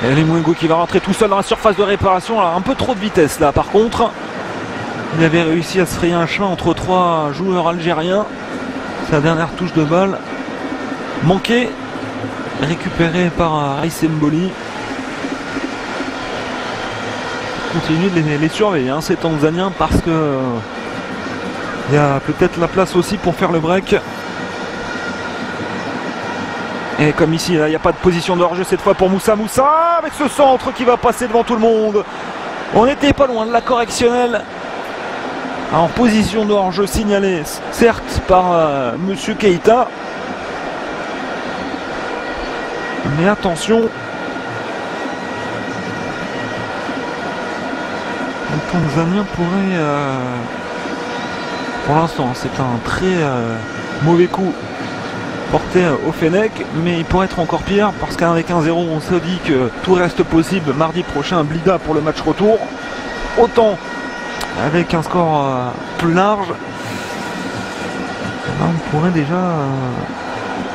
[SPEAKER 1] Et Olimwengu qui va rentrer tout seul dans la surface de réparation. Alors, un peu trop de vitesse là, par contre. Il avait réussi à se frayer un chemin entre trois joueurs algériens. Sa dernière touche de balle manquée, récupérée par Raïs Mboli. Continue de les surveiller, ces Tanzaniens, parce que il y a peut-être la place aussi pour faire le break. Et comme ici, il n'y a pas de position de hors-jeu cette fois pour Moussa. Moussa avec ce centre qui va passer devant tout le monde. On n'était pas loin de la correctionnelle. En position de hors-jeu signalée, certes, par Monsieur Keita. Mais attention. Le Tanzanien pourrait, pour l'instant, c'est un très mauvais coup porté au Fennec, mais il pourrait être encore pire parce qu'avec 1-0, on se dit que tout reste possible mardi prochain, Blida pour le match retour. Autant avec un score plus large, là, on pourrait déjà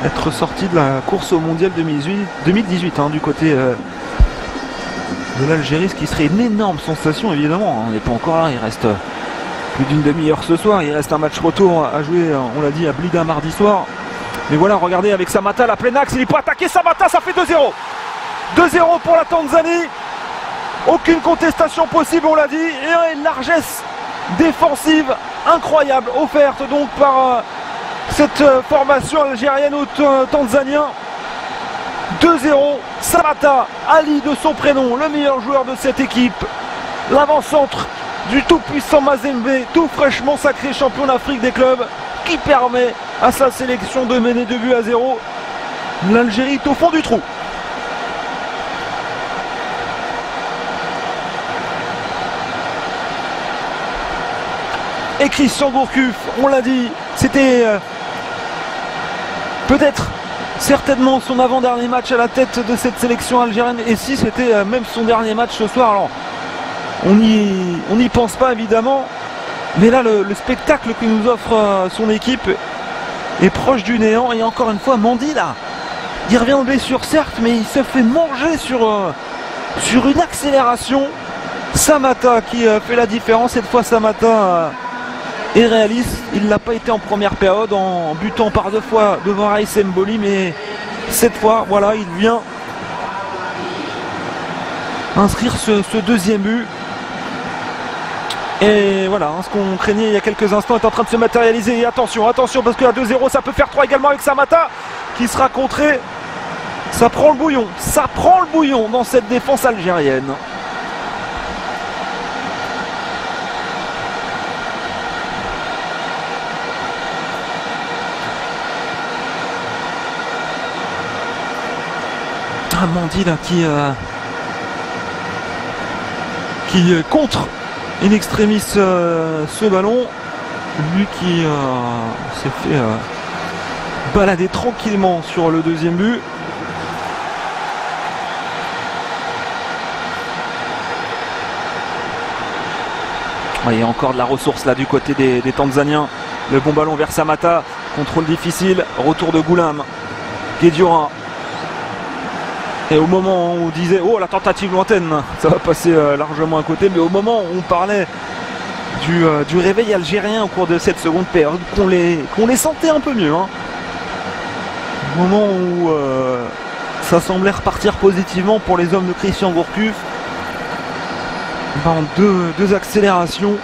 [SPEAKER 1] être sorti de la course au mondial 2018 du côté de l'Algérie, ce qui serait une énorme sensation évidemment. On n'est pas encore là, il reste plus d'une demi-heure ce soir, il reste un match retour à jouer, on l'a dit, à Blida mardi soir. Mais voilà, regardez avec Samata, la pleine axe, il peut attaquer Samata, ça fait 2-0. 2-0 pour la Tanzanie, aucune contestation possible, on l'a dit, et une largesse défensive incroyable offerte donc par cette formation algérienne aux Tanzaniens. 2-0, Samata, Ali de son prénom, le meilleur joueur de cette équipe, l'avant-centre du tout-puissant Mazembe, tout fraîchement sacré champion d'Afrique des clubs, qui permet à sa sélection de mener 2-0. L'Algérie est au fond du trou. Et Christian Gourcuff, on l'a dit, c'était peut-être certainement son avant-dernier match à la tête de cette sélection algérienne, et si c'était même son dernier match ce soir. Alors on n'y pense pas évidemment, mais là le spectacle que nous offre son équipe est proche du néant. Et encore une fois, Mendy là, il revient en blessure certes, mais il se fait manger sur une accélération. Samata qui fait la différence, cette fois Samata est réaliste, il n'a pas été en première période en butant par 2 fois devant Raïs Mboli, mais cette fois voilà, il vient inscrire ce deuxième but. Et voilà, ce qu'on craignait il y a quelques instants est en train de se matérialiser. Et attention, attention, parce qu'à 2-0 ça peut faire 3 également avec Samata qui sera contré. Ça prend le bouillon, ça prend le bouillon dans cette défense algérienne. Mandi là qui contre in extremis ce ballon. Lui qui s'est fait balader tranquillement sur le deuxième but. Il y a encore de la ressource là du côté des Tanzaniens. Le bon ballon vers Samata. Contrôle difficile. Retour de Goulam. Guedioura. Et au moment où on disait oh la tentative lointaine, ça va passer largement à côté. Mais au moment où on parlait du réveil algérien au cours de cette seconde période, qu'on les sentait un peu mieux. Hein. Au moment où ça semblait repartir positivement pour les hommes de Christian Gourcuff. En deux accélérations,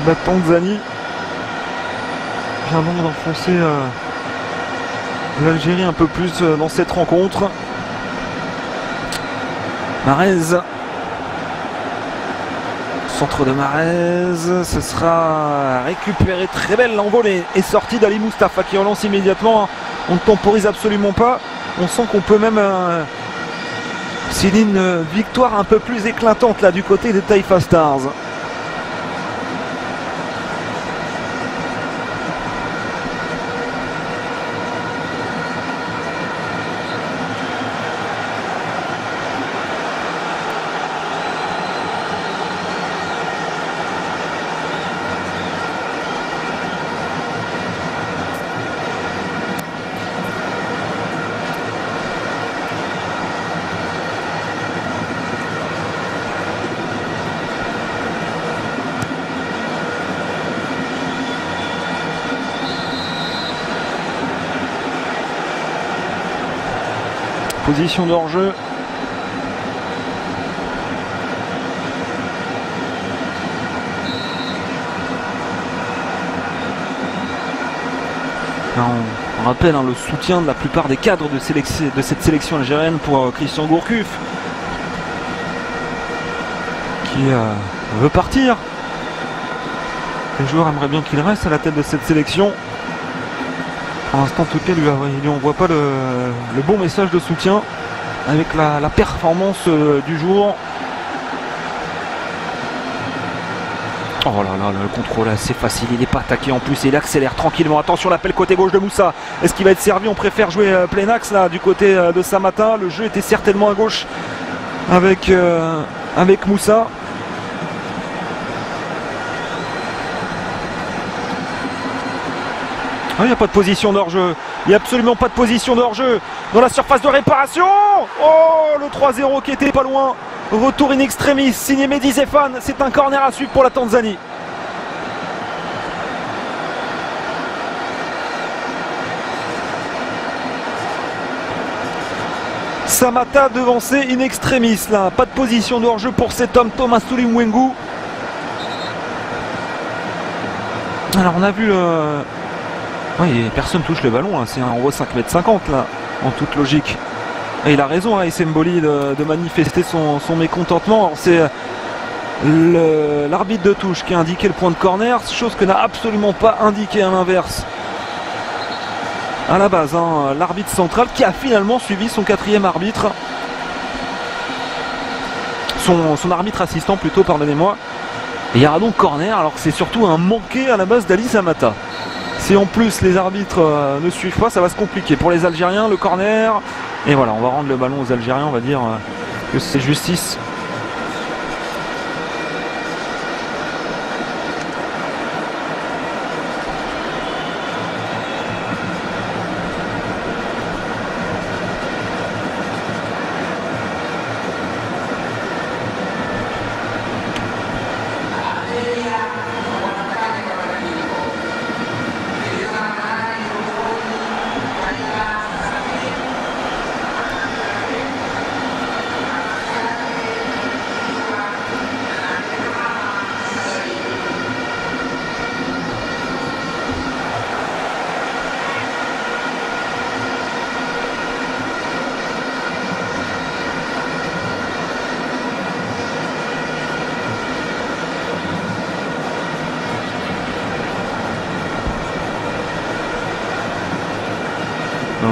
[SPEAKER 1] la Tanzanie vient donc d'enfoncer l'Algérie un peu plus dans cette rencontre. Marez, centre de Marez, ce sera récupéré, très belle l'envolée et sortie d'Ali Mustafa qui relance immédiatement. On ne temporise absolument pas, on sent qu'on peut même signer une victoire un peu plus éclatante là du côté des Taifa Stars. Position de hors-jeu. On rappelle le soutien de la plupart des cadres de cette sélection algérienne pour Christian Gourcuff qui veut partir. Les joueurs aimeraient bien qu'il reste à la tête de cette sélection. Pour l'instant, en tout cas, il lui envoie pas le bon message de soutien avec la performance du jour. Oh là là, le contrôle assez facile, il n'est pas attaqué en plus et il accélère tranquillement. Attention, l'appel côté gauche de Moussa. Est-ce qu'il va être servi? On préfère jouer plein axe là du côté de Samata. Le jeu était certainement à gauche avec Moussa. Il n'y a pas de position de hors-jeu. Il n'y a absolument pas de position de hors-jeu dans la surface de réparation. Oh, le 3-0 qui était pas loin. Retour in extremis, signé Mehdi Zéphane. C'est un corner à suivre pour la Tanzanie. Samata devancé in extremis là. Pas de position de hors-jeu pour cet homme, Thomas Soulimwengu. Alors on a vu le... Oui, personne touche le ballon, hein. C'est un gros 5,50 m là, en toute logique. Et il a raison, hein, Essemboli, de manifester son mécontentement. C'est l'arbitre de touche qui a indiqué le point de corner, chose que n'a absolument pas indiqué à l'inverse. À la base, hein, l'arbitre central qui a finalement suivi son quatrième arbitre. Son arbitre assistant plutôt, pardonnez-moi. Et il y aura donc corner, alors que c'est surtout un manqué à la base d'Ali Samata. Si en plus les arbitres ne suivent pas, ça va se compliquer. Pour les Algériens, le corner. Et voilà, on va rendre le ballon aux Algériens, on va dire que c'est justice.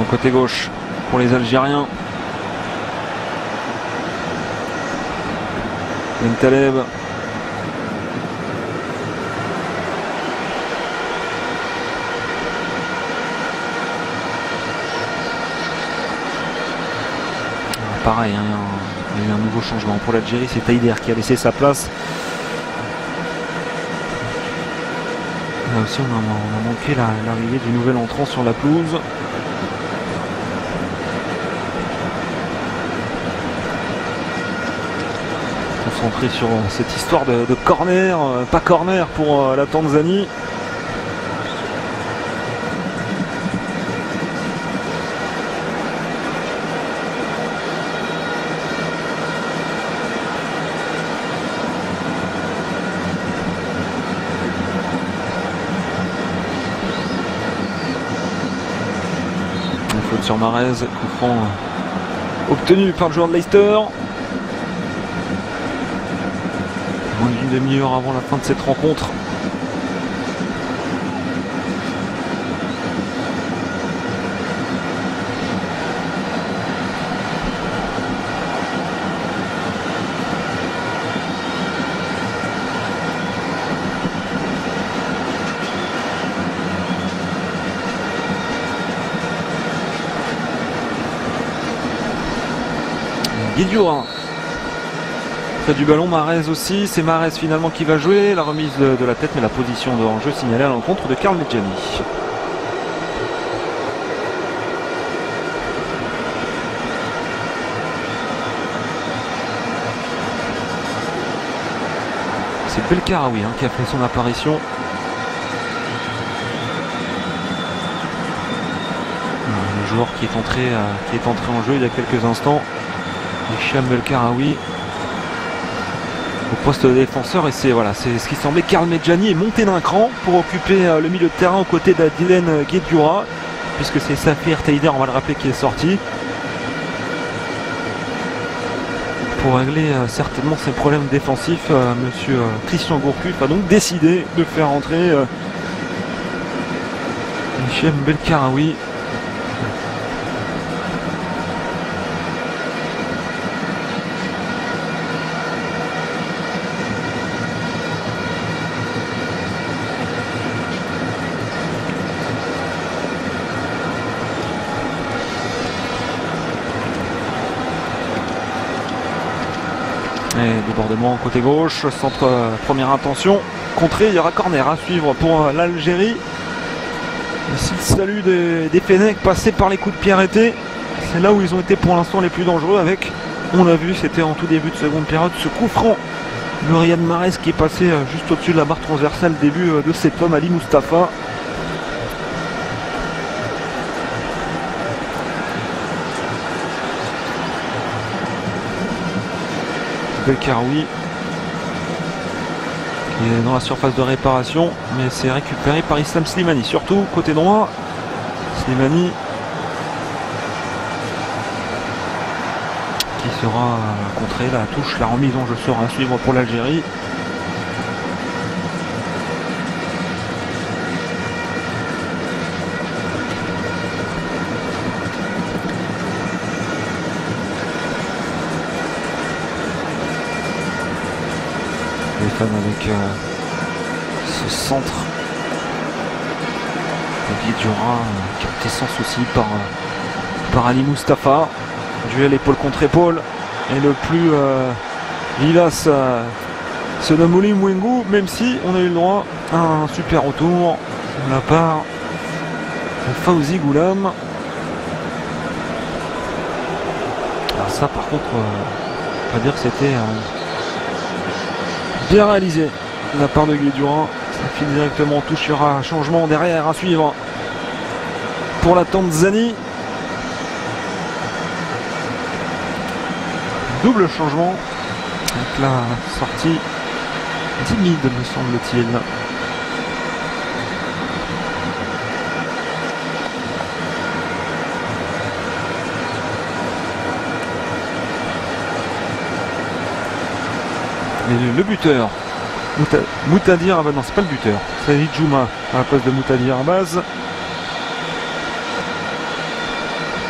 [SPEAKER 1] Côté gauche pour les Algériens. Bentaleb. Pareil, hein, il y a eu un nouveau changement pour l'Algérie, c'est Taider qui a laissé sa place. Là aussi on a manqué l'arrivée du nouvel entrant sur la pelouse. Concentré sur cette histoire de corner, pas corner pour la Tanzanie. Faute sur Mahrez, coup franc obtenu par le joueur de Leicester. Moins d'une demi-heure avant la fin de cette rencontre. Guédioura fait du ballon, Mahrez aussi, c'est Mahrez finalement qui va jouer, la remise de la tête mais la position de hors-jeu signalée à l'encontre de Karl Medjani. C'est Belkaraoui qui a fait son apparition. Le joueur qui est entré en jeu il y a quelques instants. Hicham Belkaraoui au poste de défenseur, et c'est ce qui semblait. Karl Medjani est monté d'un cran pour occuper le milieu de terrain aux côtés d'Adilène Guédioura, puisque c'est Safir Taider, on va le rappeler, qui est sorti pour régler certainement ses problèmes défensifs. Monsieur Christian Gourcuff a donc décidé de faire entrer Hicham Belkaraoui. Et débordement côté gauche, centre, première intention, contrée, il y aura corner à suivre pour l'Algérie. Ici le salut des Fennecs passé par les coups de pied arrêtés, c'est là où ils ont été pour l'instant les plus dangereux avec, on a vu, c'était en tout début de seconde période, ce coup franc de Riyad Mahrez qui est passé juste au-dessus de la barre transversale, début de cet homme Ali Mustafa. Belkaraoui qui est dans la surface de réparation, mais c'est récupéré par Islam Slimani, surtout côté droit. Slimani qui sera contré, la touche, la remise en jeu sera à suivre pour l'Algérie. Avec ce centre de Guédioura capté sans souci par Ali Mustafa. Duel épaule contre épaule, et le plus vivace se nomme Oli Mwengu, même si on a eu le droit à un super retour de la part de Fawzi Goulam. Alors ça par contre, on peut dire que c'était bien réalisé de la part de Guédioura. Ça file directement en touche, il y aura un changement derrière à suivre pour la Tanzanie. Double changement avec la sortie timide, me semble-t-il. Et le buteur, Moutadir, ah bah non, c'est pas le buteur, c'est Ali Djouma à la place de Moutadir à base.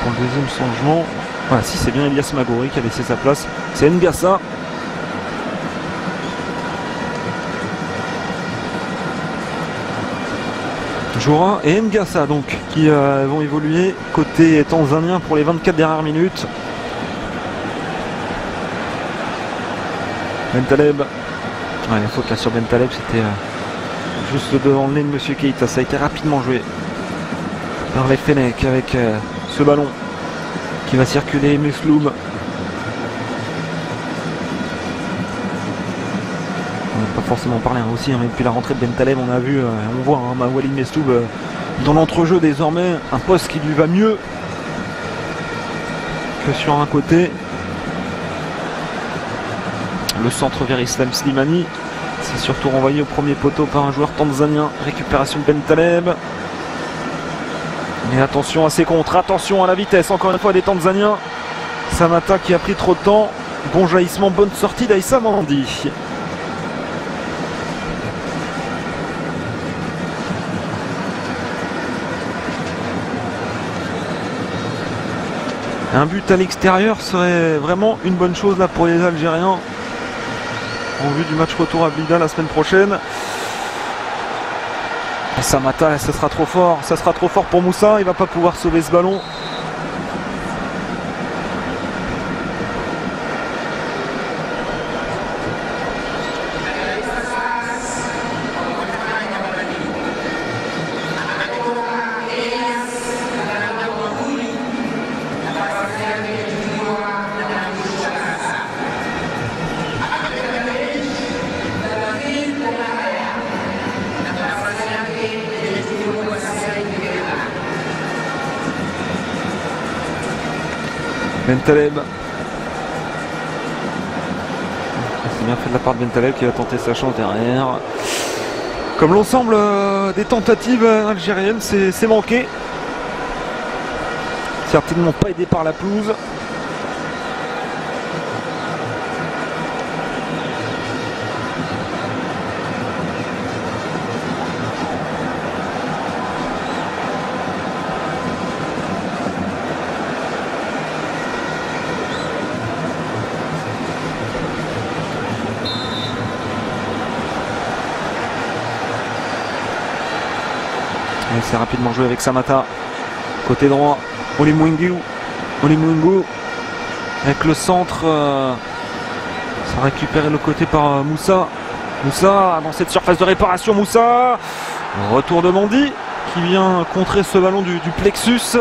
[SPEAKER 1] Pour le deuxième changement, voilà, si c'est bien Elias Magouri qui a laissé sa place, c'est Ngassa Jorin et Ngassa donc qui vont évoluer côté tanzanien pour les 24 dernières minutes. Bentaleb, ouais, la faute là sur Bentaleb, c'était juste devant le nez de Monsieur Keita. Ça a été rapidement joué par les Fenech avec ce ballon qui va circuler. Mesloum, on n'a pas forcément parlé aussi, mais depuis la rentrée de Bentaleb, on a vu, on voit Walid Mesloum dans l'entrejeu désormais, un poste qui lui va mieux que sur un côté. Le centre vers Islam Slimani, c'est surtout renvoyé au premier poteau par un joueur tanzanien. Récupération de Bentaleb. Mais attention à ses contres, attention à la vitesse encore une fois des Tanzaniens. Samata qui a pris trop de temps. Bon jaillissement, bonne sortie d'Aïssa Mandi. Un but à l'extérieur serait vraiment une bonne chose là pour les Algériens en vue du match retour à Blida la semaine prochaine. Samata, là, ça sera trop fort, ça sera trop fort pour Moussa, il va pas pouvoir sauver ce ballon. Bentaleb. C'est bien fait de la part de Bentaleb qui va tenter sa chance derrière. Comme l'ensemble des tentatives algériennes, c'est manqué. Certainement pas aidé par la pelouse. C'est rapidement joué avec Samata. Côté droit, Oli Mwingu avec le centre. Ça récupéré le côté par Moussa. Moussa dans cette surface de réparation. Moussa. Retour de Mandi qui vient contrer ce ballon du plexus. Ce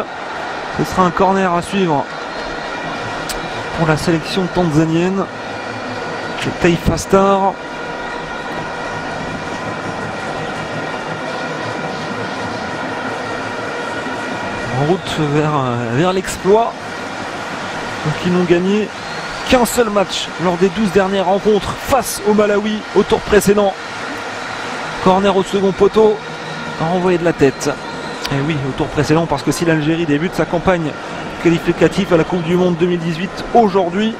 [SPEAKER 1] sera un corner à suivre pour la sélection tanzanienne. Taifa Star. En route vers l'exploit. Donc ils n'ont gagné qu'un seul match lors des 12 dernières rencontres face au Malawi au tour précédent. Corner au second poteau, renvoyé de la tête. Et oui, au tour précédent, parce que si l'Algérie débute sa campagne qualificative à la Coupe du Monde 2018 aujourd'hui,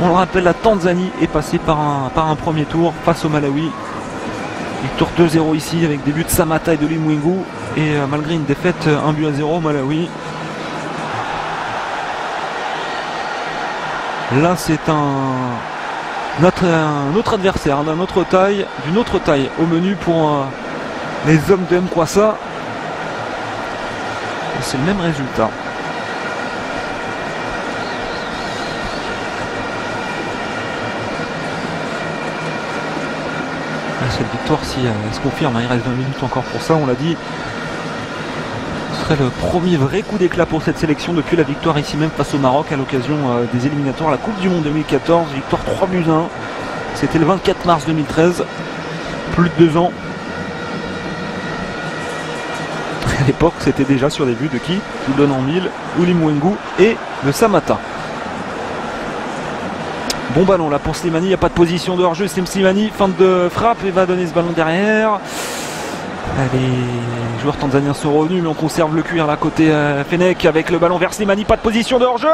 [SPEAKER 1] on le rappelle, la Tanzanie est passée par un premier tour face au Malawi. Victoire 2-0 ici avec des buts de Samata et de Limwingu. Et malgré une défaite 1-0 au Malawi. Là c'est un autre adversaire d'une autre taille au menu pour les hommes de Mkwassa. C'est le même résultat. Cette victoire, si elle se confirme, il reste 20 minutes encore pour ça, on l'a dit. Ce serait le premier vrai coup d'éclat pour cette sélection depuis la victoire ici même face au Maroc à l'occasion des éliminatoires à la Coupe du Monde 2014. Victoire 3-1. C'était le 24 mars 2013. Plus de 2 ans. À l'époque, c'était déjà sur des buts de qui? Je vous donne en mille. Oli Mwingu et de Samata. Bon ballon là pour Slimani, il n'y a pas de position de hors-jeu. Slimani, fin de frappe et va donner ce ballon derrière. Les joueurs tanzaniens sont revenus, mais on conserve le cuir là côté Fenech avec le ballon vers Slimani. Pas de position de hors-jeu.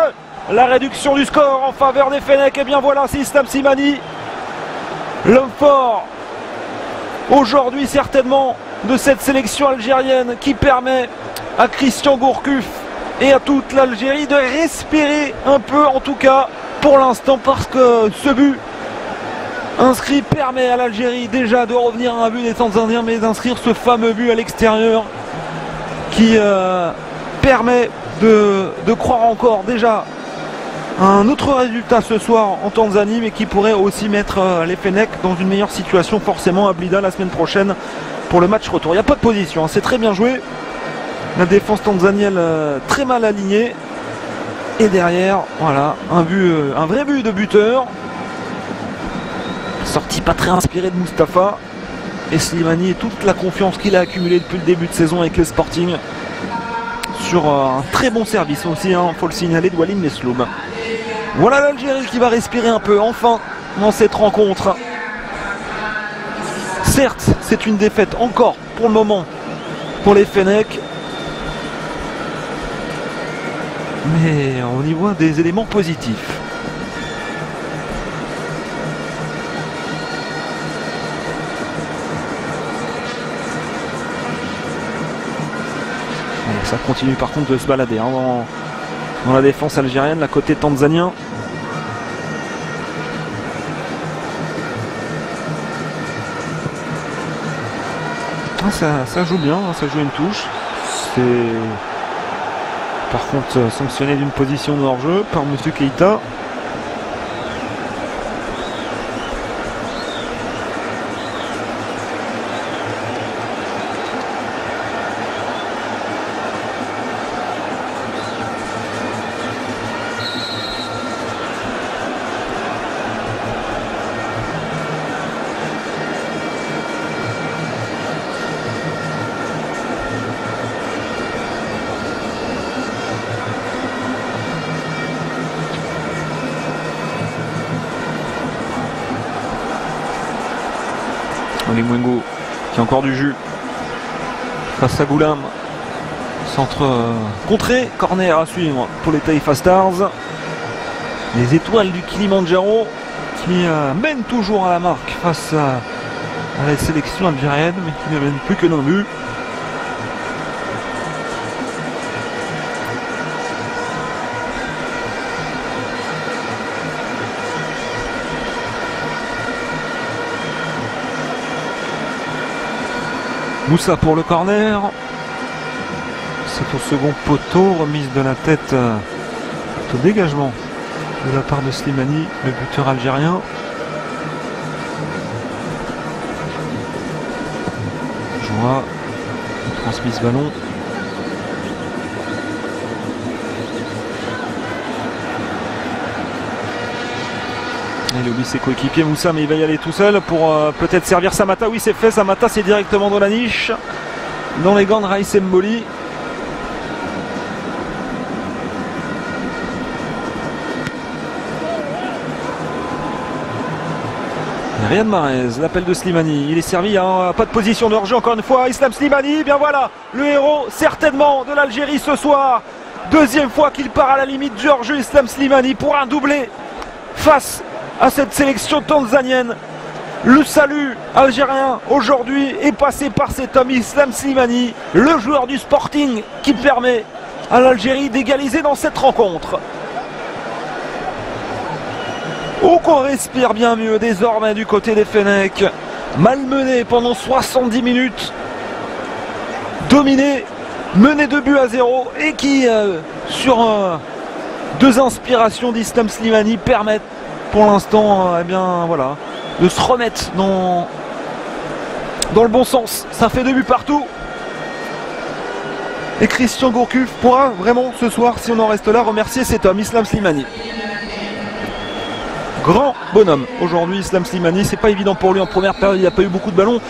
[SPEAKER 1] La réduction du score en faveur des Fenech. Et bien voilà, c'est Islam Slimani, l'homme fort aujourd'hui certainement de cette sélection algérienne, qui permet à Christian Gourcuff et à toute l'Algérie de respirer un peu, en tout cas pour l'instant, parce que ce but inscrit permet à l'Algérie déjà de revenir à un but des Tanzaniens, mais d'inscrire ce fameux but à l'extérieur qui permet de croire encore déjà un autre résultat ce soir en Tanzanie, mais qui pourrait aussi mettre les Fennecs dans une meilleure situation forcément à Blida la semaine prochaine pour le match retour. Il n'y a pas de position, hein, c'est très bien joué. La défense tanzanienne très mal alignée. Et derrière, voilà, un vrai but de buteur. Sortie pas très inspirée de Mustapha. Et Slimani et toute la confiance qu'il a accumulée depuis le début de saison avec le Sporting. Sur un très bon service aussi, hein, faut le signaler, de Walid Mesloum. Voilà l'Algérie qui va respirer un peu, enfin, dans cette rencontre. Certes, c'est une défaite encore, pour le moment, pour les Fennecs. Mais on y voit des éléments positifs. Et ça continue par contre de se balader hein, dans la défense algérienne, la côté tanzanien. Ah, ça joue bien, ça joue une touche. C'est par contre sanctionné d'une position de hors-jeu par M. Keita. Mwengo qui a encore du jus face à Goulam. Centre contré, corner à suivre pour les Taifa Stars. Les étoiles du Kilimandjaro qui mènent toujours à la marque face à la sélection algérienne, mais qui ne mène plus que d'un but. Moussa pour le corner. C'est au second poteau, remise de la tête au dégagement de la part de Slimani, le buteur algérien. Joie, transmis ce ballon. Il oublie ses coéquipiers Moussa, mais il va y aller tout seul pour peut-être servir Samata. Oui, c'est fait, Samata c'est directement dans la niche, dans les gants de Raïs Mboli. Riyad Mahrez, l'appel de Slimani, il est servi, hein, pas de position de hors-jeu encore une fois. Islam Slimani, bien voilà, le héros certainement de l'Algérie ce soir. Deuxième fois qu'il part à la limite du hors-jeu, Islam Slimani, pour un doublé face à cette sélection tanzanienne. Le salut algérien aujourd'hui est passé par cet homme Islam Slimani, le joueur du Sporting qui permet à l'Algérie d'égaliser dans cette rencontre. Oh, qu'on respire bien mieux désormais du côté des Fennecs. Malmené pendant 70 minutes, dominé, mené 2-0 et qui sur deux inspirations d'Islam Slimani permettent pour l'instant eh bien voilà, de se remettre dans le bon sens. Ça fait 2 buts partout. Et Christian Gourcuff pourra vraiment ce soir, si on en reste là, remercier cet homme, Islam Slimani. Grand bonhomme. Aujourd'hui, Islam Slimani, c'est pas évident pour lui en première période, il n'a pas eu beaucoup de ballons.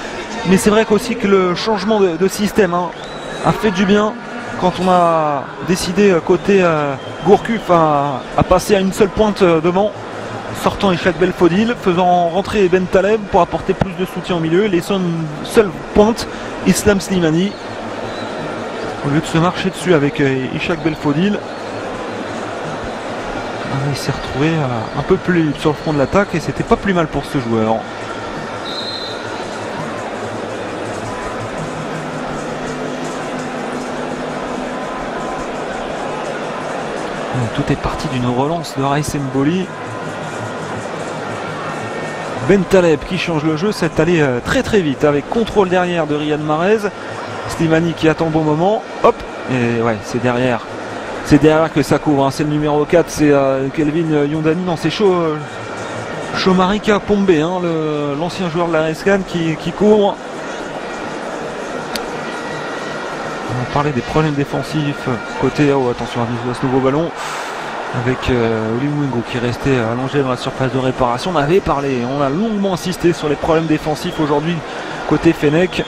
[SPEAKER 1] Mais c'est vrai qu'aussi que le changement de système a fait du bien. Quand on a décidé côté Gourcuff à passer à une seule pointe devant, sortant Ishaq Belfodil, faisant rentrer Ben Taleb pour apporter plus de soutien au milieu, laissant une seule pointe, Islam Slimani. Au lieu de se marcher dessus avec Ishaq Belfodil, il s'est retrouvé un peu plus sur le front de l'attaque et c'était pas plus mal pour ce joueur. Tout est parti d'une relance de Raïs Mboli. Ben Taleb qui change le jeu, c'est allé très très vite avec contrôle derrière de Riyad Mahrez Slimani qui attend le bon moment. Hop. Et ouais, c'est derrière. C'est derrière que ça couvre. Hein. C'est le numéro 4. C'est Kelvin Yondani. Non, c'est Chomarika Pombe, hein, l'ancien joueur de la Rescan qui couvre. On parlait des problèmes défensifs côté. Oh, attention à ce nouveau ballon. Avec Oli Mwengo qui restait allongé dans la surface de réparation. On avait parlé, on a longuement insisté sur les problèmes défensifs aujourd'hui côté Fennec.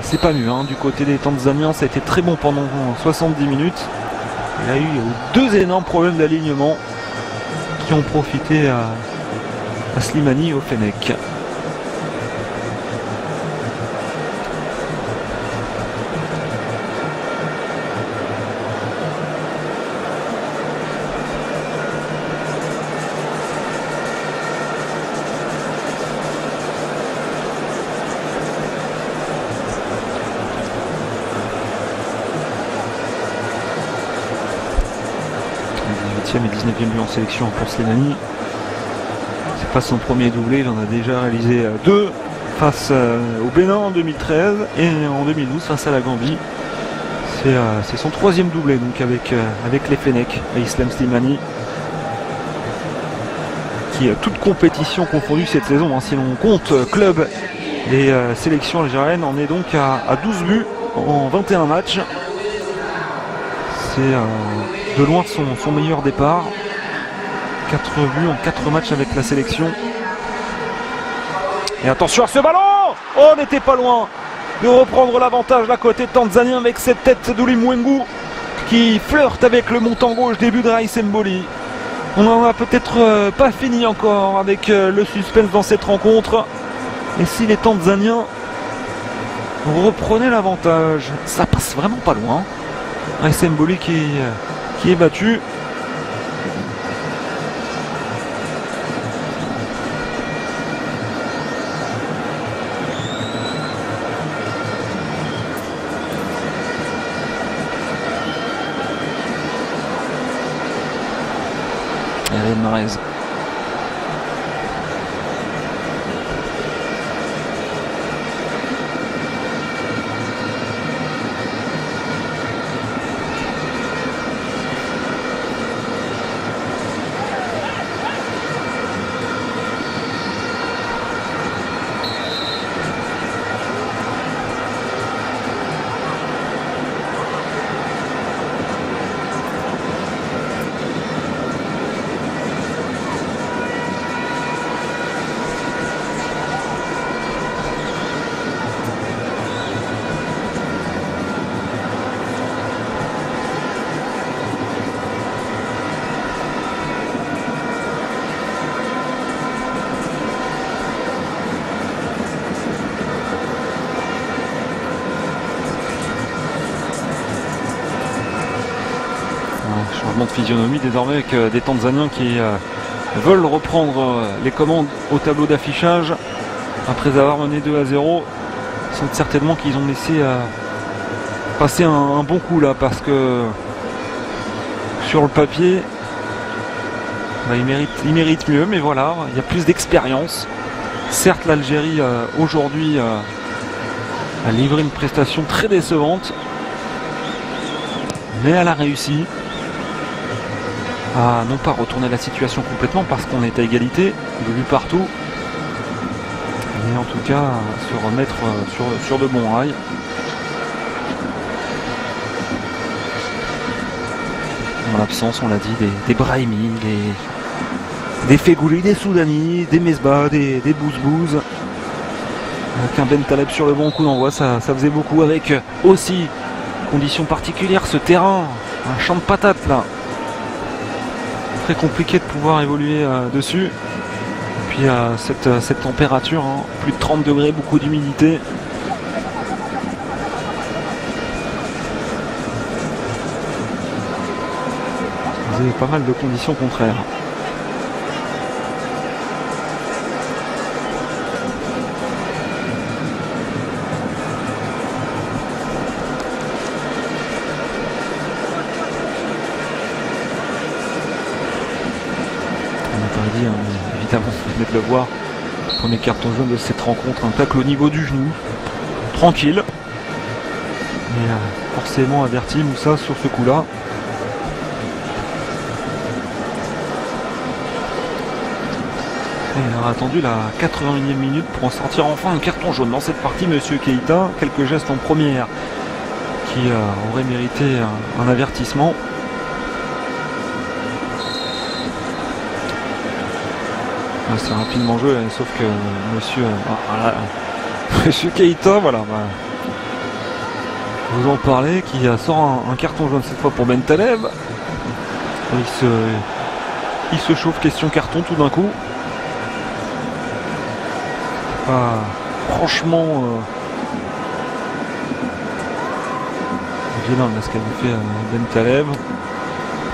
[SPEAKER 1] C'est pas mieux hein, du côté des Tanzaniens. Ça a été très bon pendant 70 minutes. Il y a eu deux énormes problèmes d'alignement qui ont profité à Slimani et au Fennec. Et 19e but en sélection pour Slimani. C'est pas son premier doublé, il en a déjà réalisé deux face au Bénin en 2013 et en 2012 face à la Gambie. C'est son troisième doublé donc avec les Fennec et Islam Slimani qui toute compétition confondue cette saison hein, si l'on compte club et sélection algérienne, on est donc à 12 buts en 21 matchs. C'est de loin son meilleur départ. 4 buts en 4 matchs avec la sélection. Et attention à ce ballon! Oh, on n'était pas loin de reprendre l'avantage là côté tanzanien avec cette tête d'Ulimwengu qui flirte avec le montant gauche début de Raïs Mboli. On n'en a peut-être pas fini encore avec le suspense dans cette rencontre. Et si les Tanzaniens reprenaient l'avantage, ça passe vraiment pas loin. Raïs Mboli qui est battu. Marez. Changement de physionomie désormais avec des Tanzaniens qui veulent reprendre les commandes au tableau d'affichage après avoir mené 2-0. Ils sentent certainement qu'ils ont laissé passer un bon coup là parce que sur le papier bah, ils méritent mieux, mais voilà, il y a plus d'expérience. Certes, l'Algérie aujourd'hui a livré une prestation très décevante, mais elle a réussi à non pas retourner la situation complètement parce qu'on est à égalité, de but partout, mais en tout cas se remettre sur de bons rails. En l'absence, on l'a dit, des Brahimi, des Fegouli, des Soudani, des Mesbah, des Bouzbouz. Avec un Ben Taleb sur le bon coup d'envoi, ça faisait beaucoup avec aussi conditions particulières, ce terrain, un champ de patates là. Très compliqué de pouvoir évoluer dessus. Et puis cette température, hein, plus de 30 degrés, beaucoup d'humidité. Vous avez pas mal de conditions contraires. Évidemment, vous venez de le voir, Premier carton jaune de cette rencontre, un tacle au niveau du genou. Tranquille. Mais forcément averti Moussa sur ce coup-là. Il aura attendu la 81e minute pour en sortir enfin un carton jaune dans cette partie, Monsieur Keita. Quelques gestes en première qui auraient mérité un avertissement. C'est rapidement joué, sauf que Monsieur Keita, voilà, vous en parlez, qui sort un carton jaune cette fois pour Bentaleb. Il se chauffe, question carton tout d'un coup. Franchement violent ce qu'avait fait Bentaleb.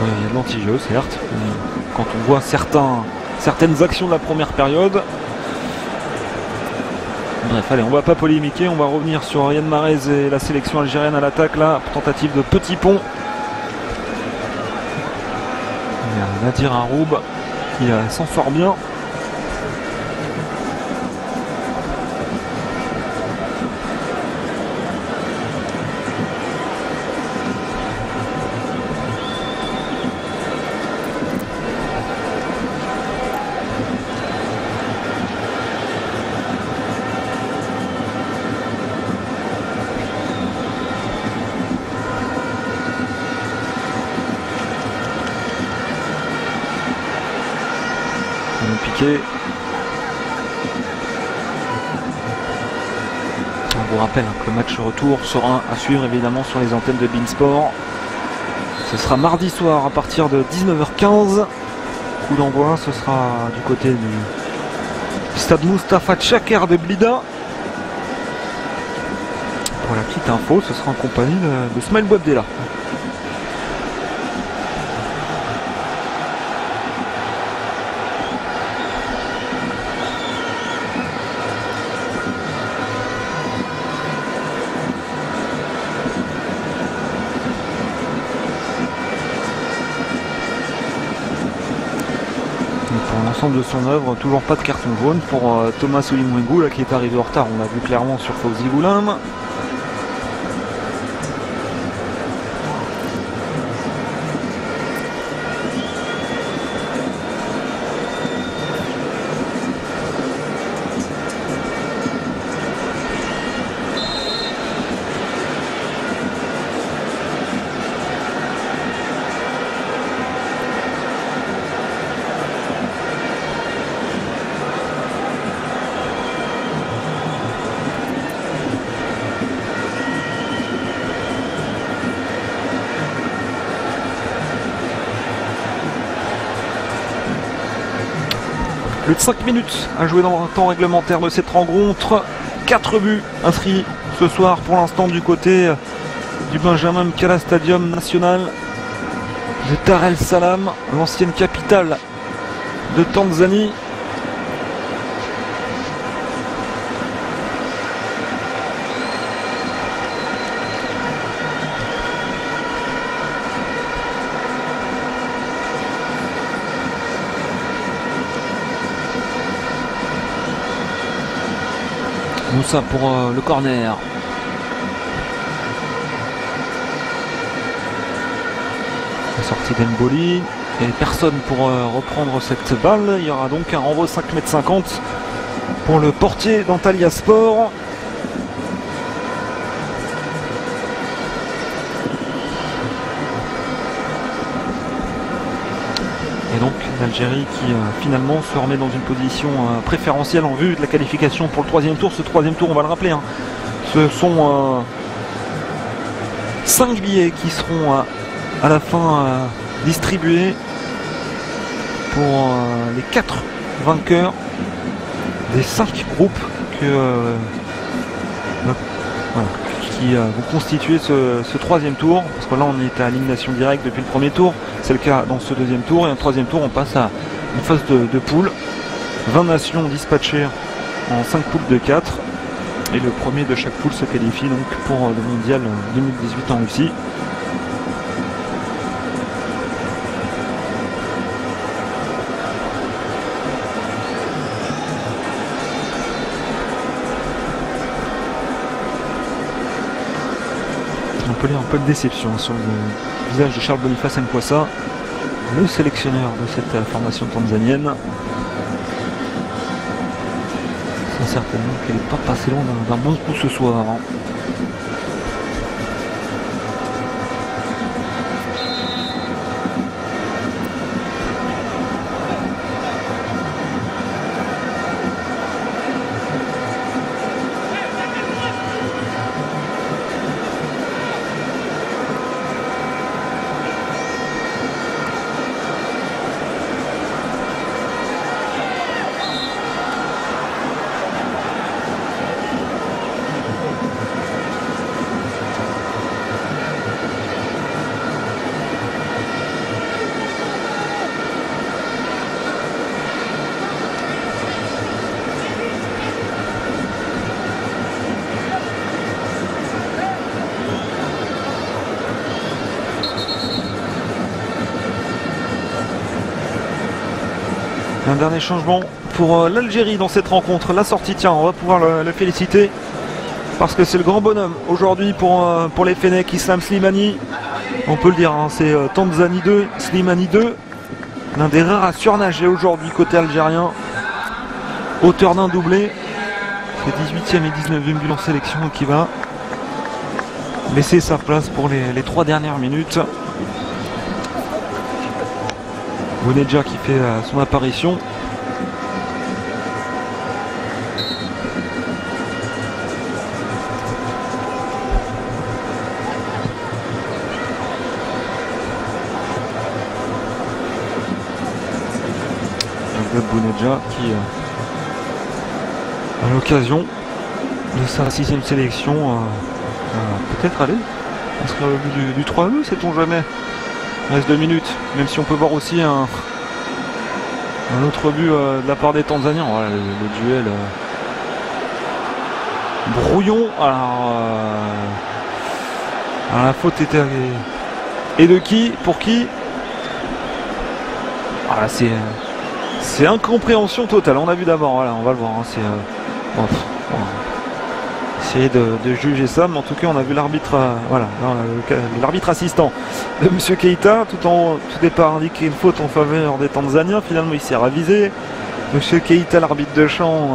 [SPEAKER 1] Il y a de l'anti-jeu certes, mais quand on voit certaines actions de la première période. Bref, allez, on va pas polémiquer, on va revenir sur Riyad Mahrez et la sélection algérienne à l'attaque là, tentative de petit pont. Il y a Nadir Aroub qui s'en sort bien. Piqué. On vous rappelle que le match retour sera à suivre évidemment sur les antennes de Beansport. Ce sera mardi soir à partir de 19h15. Coup d'envoi, ce sera du côté du stade Moustapha Tchaker de Blida. Pour la petite info, ce sera en compagnie de Smaïl Bouabdella. De son œuvre, toujours pas de carton jaune pour Thomas Oulimouengou là qui est arrivé en retard, on l'a vu clairement sur Fawzi Goulam. Plus de 5 minutes à jouer dans le temps réglementaire de cette rencontre. 4 buts inscrits ce soir pour l'instant du côté du Benjamin Mkala Stadium National de Dar es Salaam, l'ancienne capitale de Tanzanie. Moussa pour le corner. La sortie d'Emboli. Et personne pour reprendre cette balle. Il y aura donc un renvoi 5,50 m pour le portier d'Antalya Sport. Et donc l'Algérie qui finalement se remet dans une position préférentielle en vue de la qualification pour le troisième tour. Ce troisième tour, on va le rappeler, ce sont 5 billets qui seront à la fin distribués pour les 4 vainqueurs des 5 groupes qui vont constituer ce troisième tour, parce que là on est à élimination directe depuis le premier tour, c'est le cas dans ce deuxième tour, et en troisième tour on passe à une phase de poule. 20 nations dispatchées en 5 poules de 4, et le premier de chaque poule se qualifie donc pour le mondial 2018 en Russie. peut lire un peu de déception sur le visage de Charles Boniface Mkwasa, le sélectionneur de cette formation tanzanienne. Sans certainement qu'elle n'est pas passée loin d'un bon coup ce soir. Hein. Un dernier changement pour l'Algérie dans cette rencontre. La sortie, tiens, on va pouvoir le féliciter parce que c'est le grand bonhomme aujourd'hui pour les Fennecs. Islam Slimani, on peut le dire, hein, c'est Tanzanie 2, Slimani 2. L'un des rares à surnager aujourd'hui côté algérien. Auteur d'un doublé. C'est 18e et 19e but en sélection qui va laisser sa place pour les 3 dernières minutes. Bounedjah qui fait son apparition. Bounedjah qui à l'occasion de sa 6e sélection peut-être aller inscrire le but du 3-2, sait-on jamais. Il reste 2 minutes, même si on peut voir aussi un autre but de la part des Tanzaniens. Voilà, le duel brouillon. Alors la faute était et de qui? Pour qui? Voilà, c'est incompréhension totale. On a vu d'abord, voilà, on va le voir. Hein, essayer de juger ça, mais en tout cas on a vu l'arbitre voilà, l'arbitre assistant de M. Keita tout départ indiquer une faute en faveur des Tanzaniens. Finalement il s'est ravisé. M. Keita, l'arbitre de champ,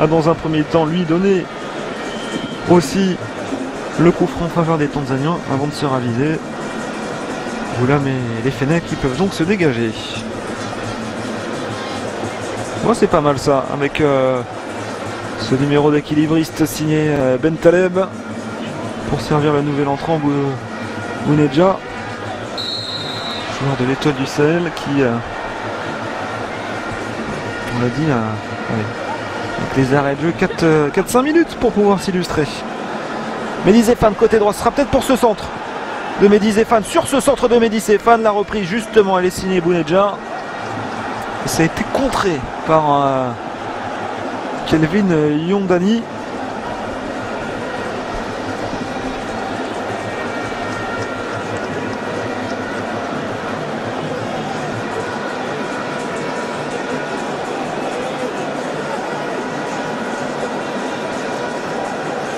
[SPEAKER 1] a dans un premier temps lui donné aussi le coup franc en faveur des Tanzaniens avant de se raviser. Voilà, mais les Fennecs qui peuvent donc se dégager. Moi c'est pas mal ça avec ce numéro d'équilibriste signé Ben Taleb pour servir le nouvel entrant Bounedjah, joueur de l'Étoile du Sahel qui, on l'a dit, avec les arrêts de jeu 4-5 minutes pour pouvoir s'illustrer. Mehdi Zéphane côté droit, ce sera peut-être pour ce centre de Mehdi Zéphane. Sur ce centre de Mehdi Zéphane, la reprise justement, elle est signée Bounedjah. Ça a été contré par Kelvin Yondani.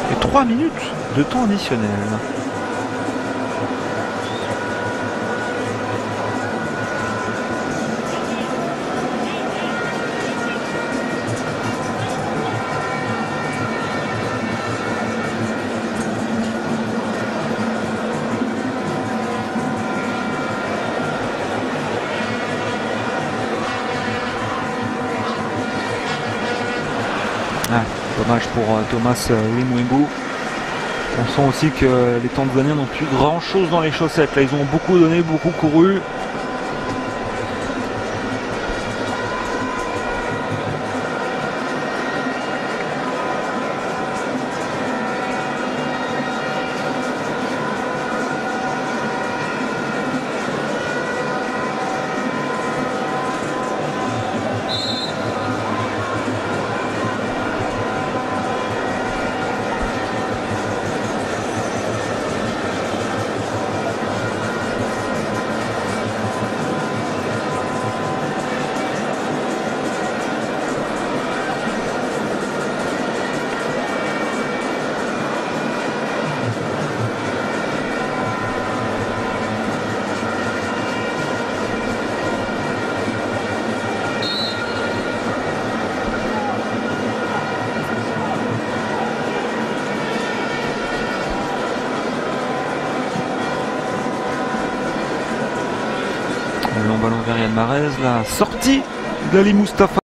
[SPEAKER 1] Et 3 minutes de temps additionnel. Dommage pour Thomas Wimwembu. On sent aussi que les Tanzaniens n'ont plus grand chose dans les chaussettes. Là, ils ont beaucoup donné, beaucoup couru. Le long ballon vers Yann Marez, la sortie d'Ali Mustafa.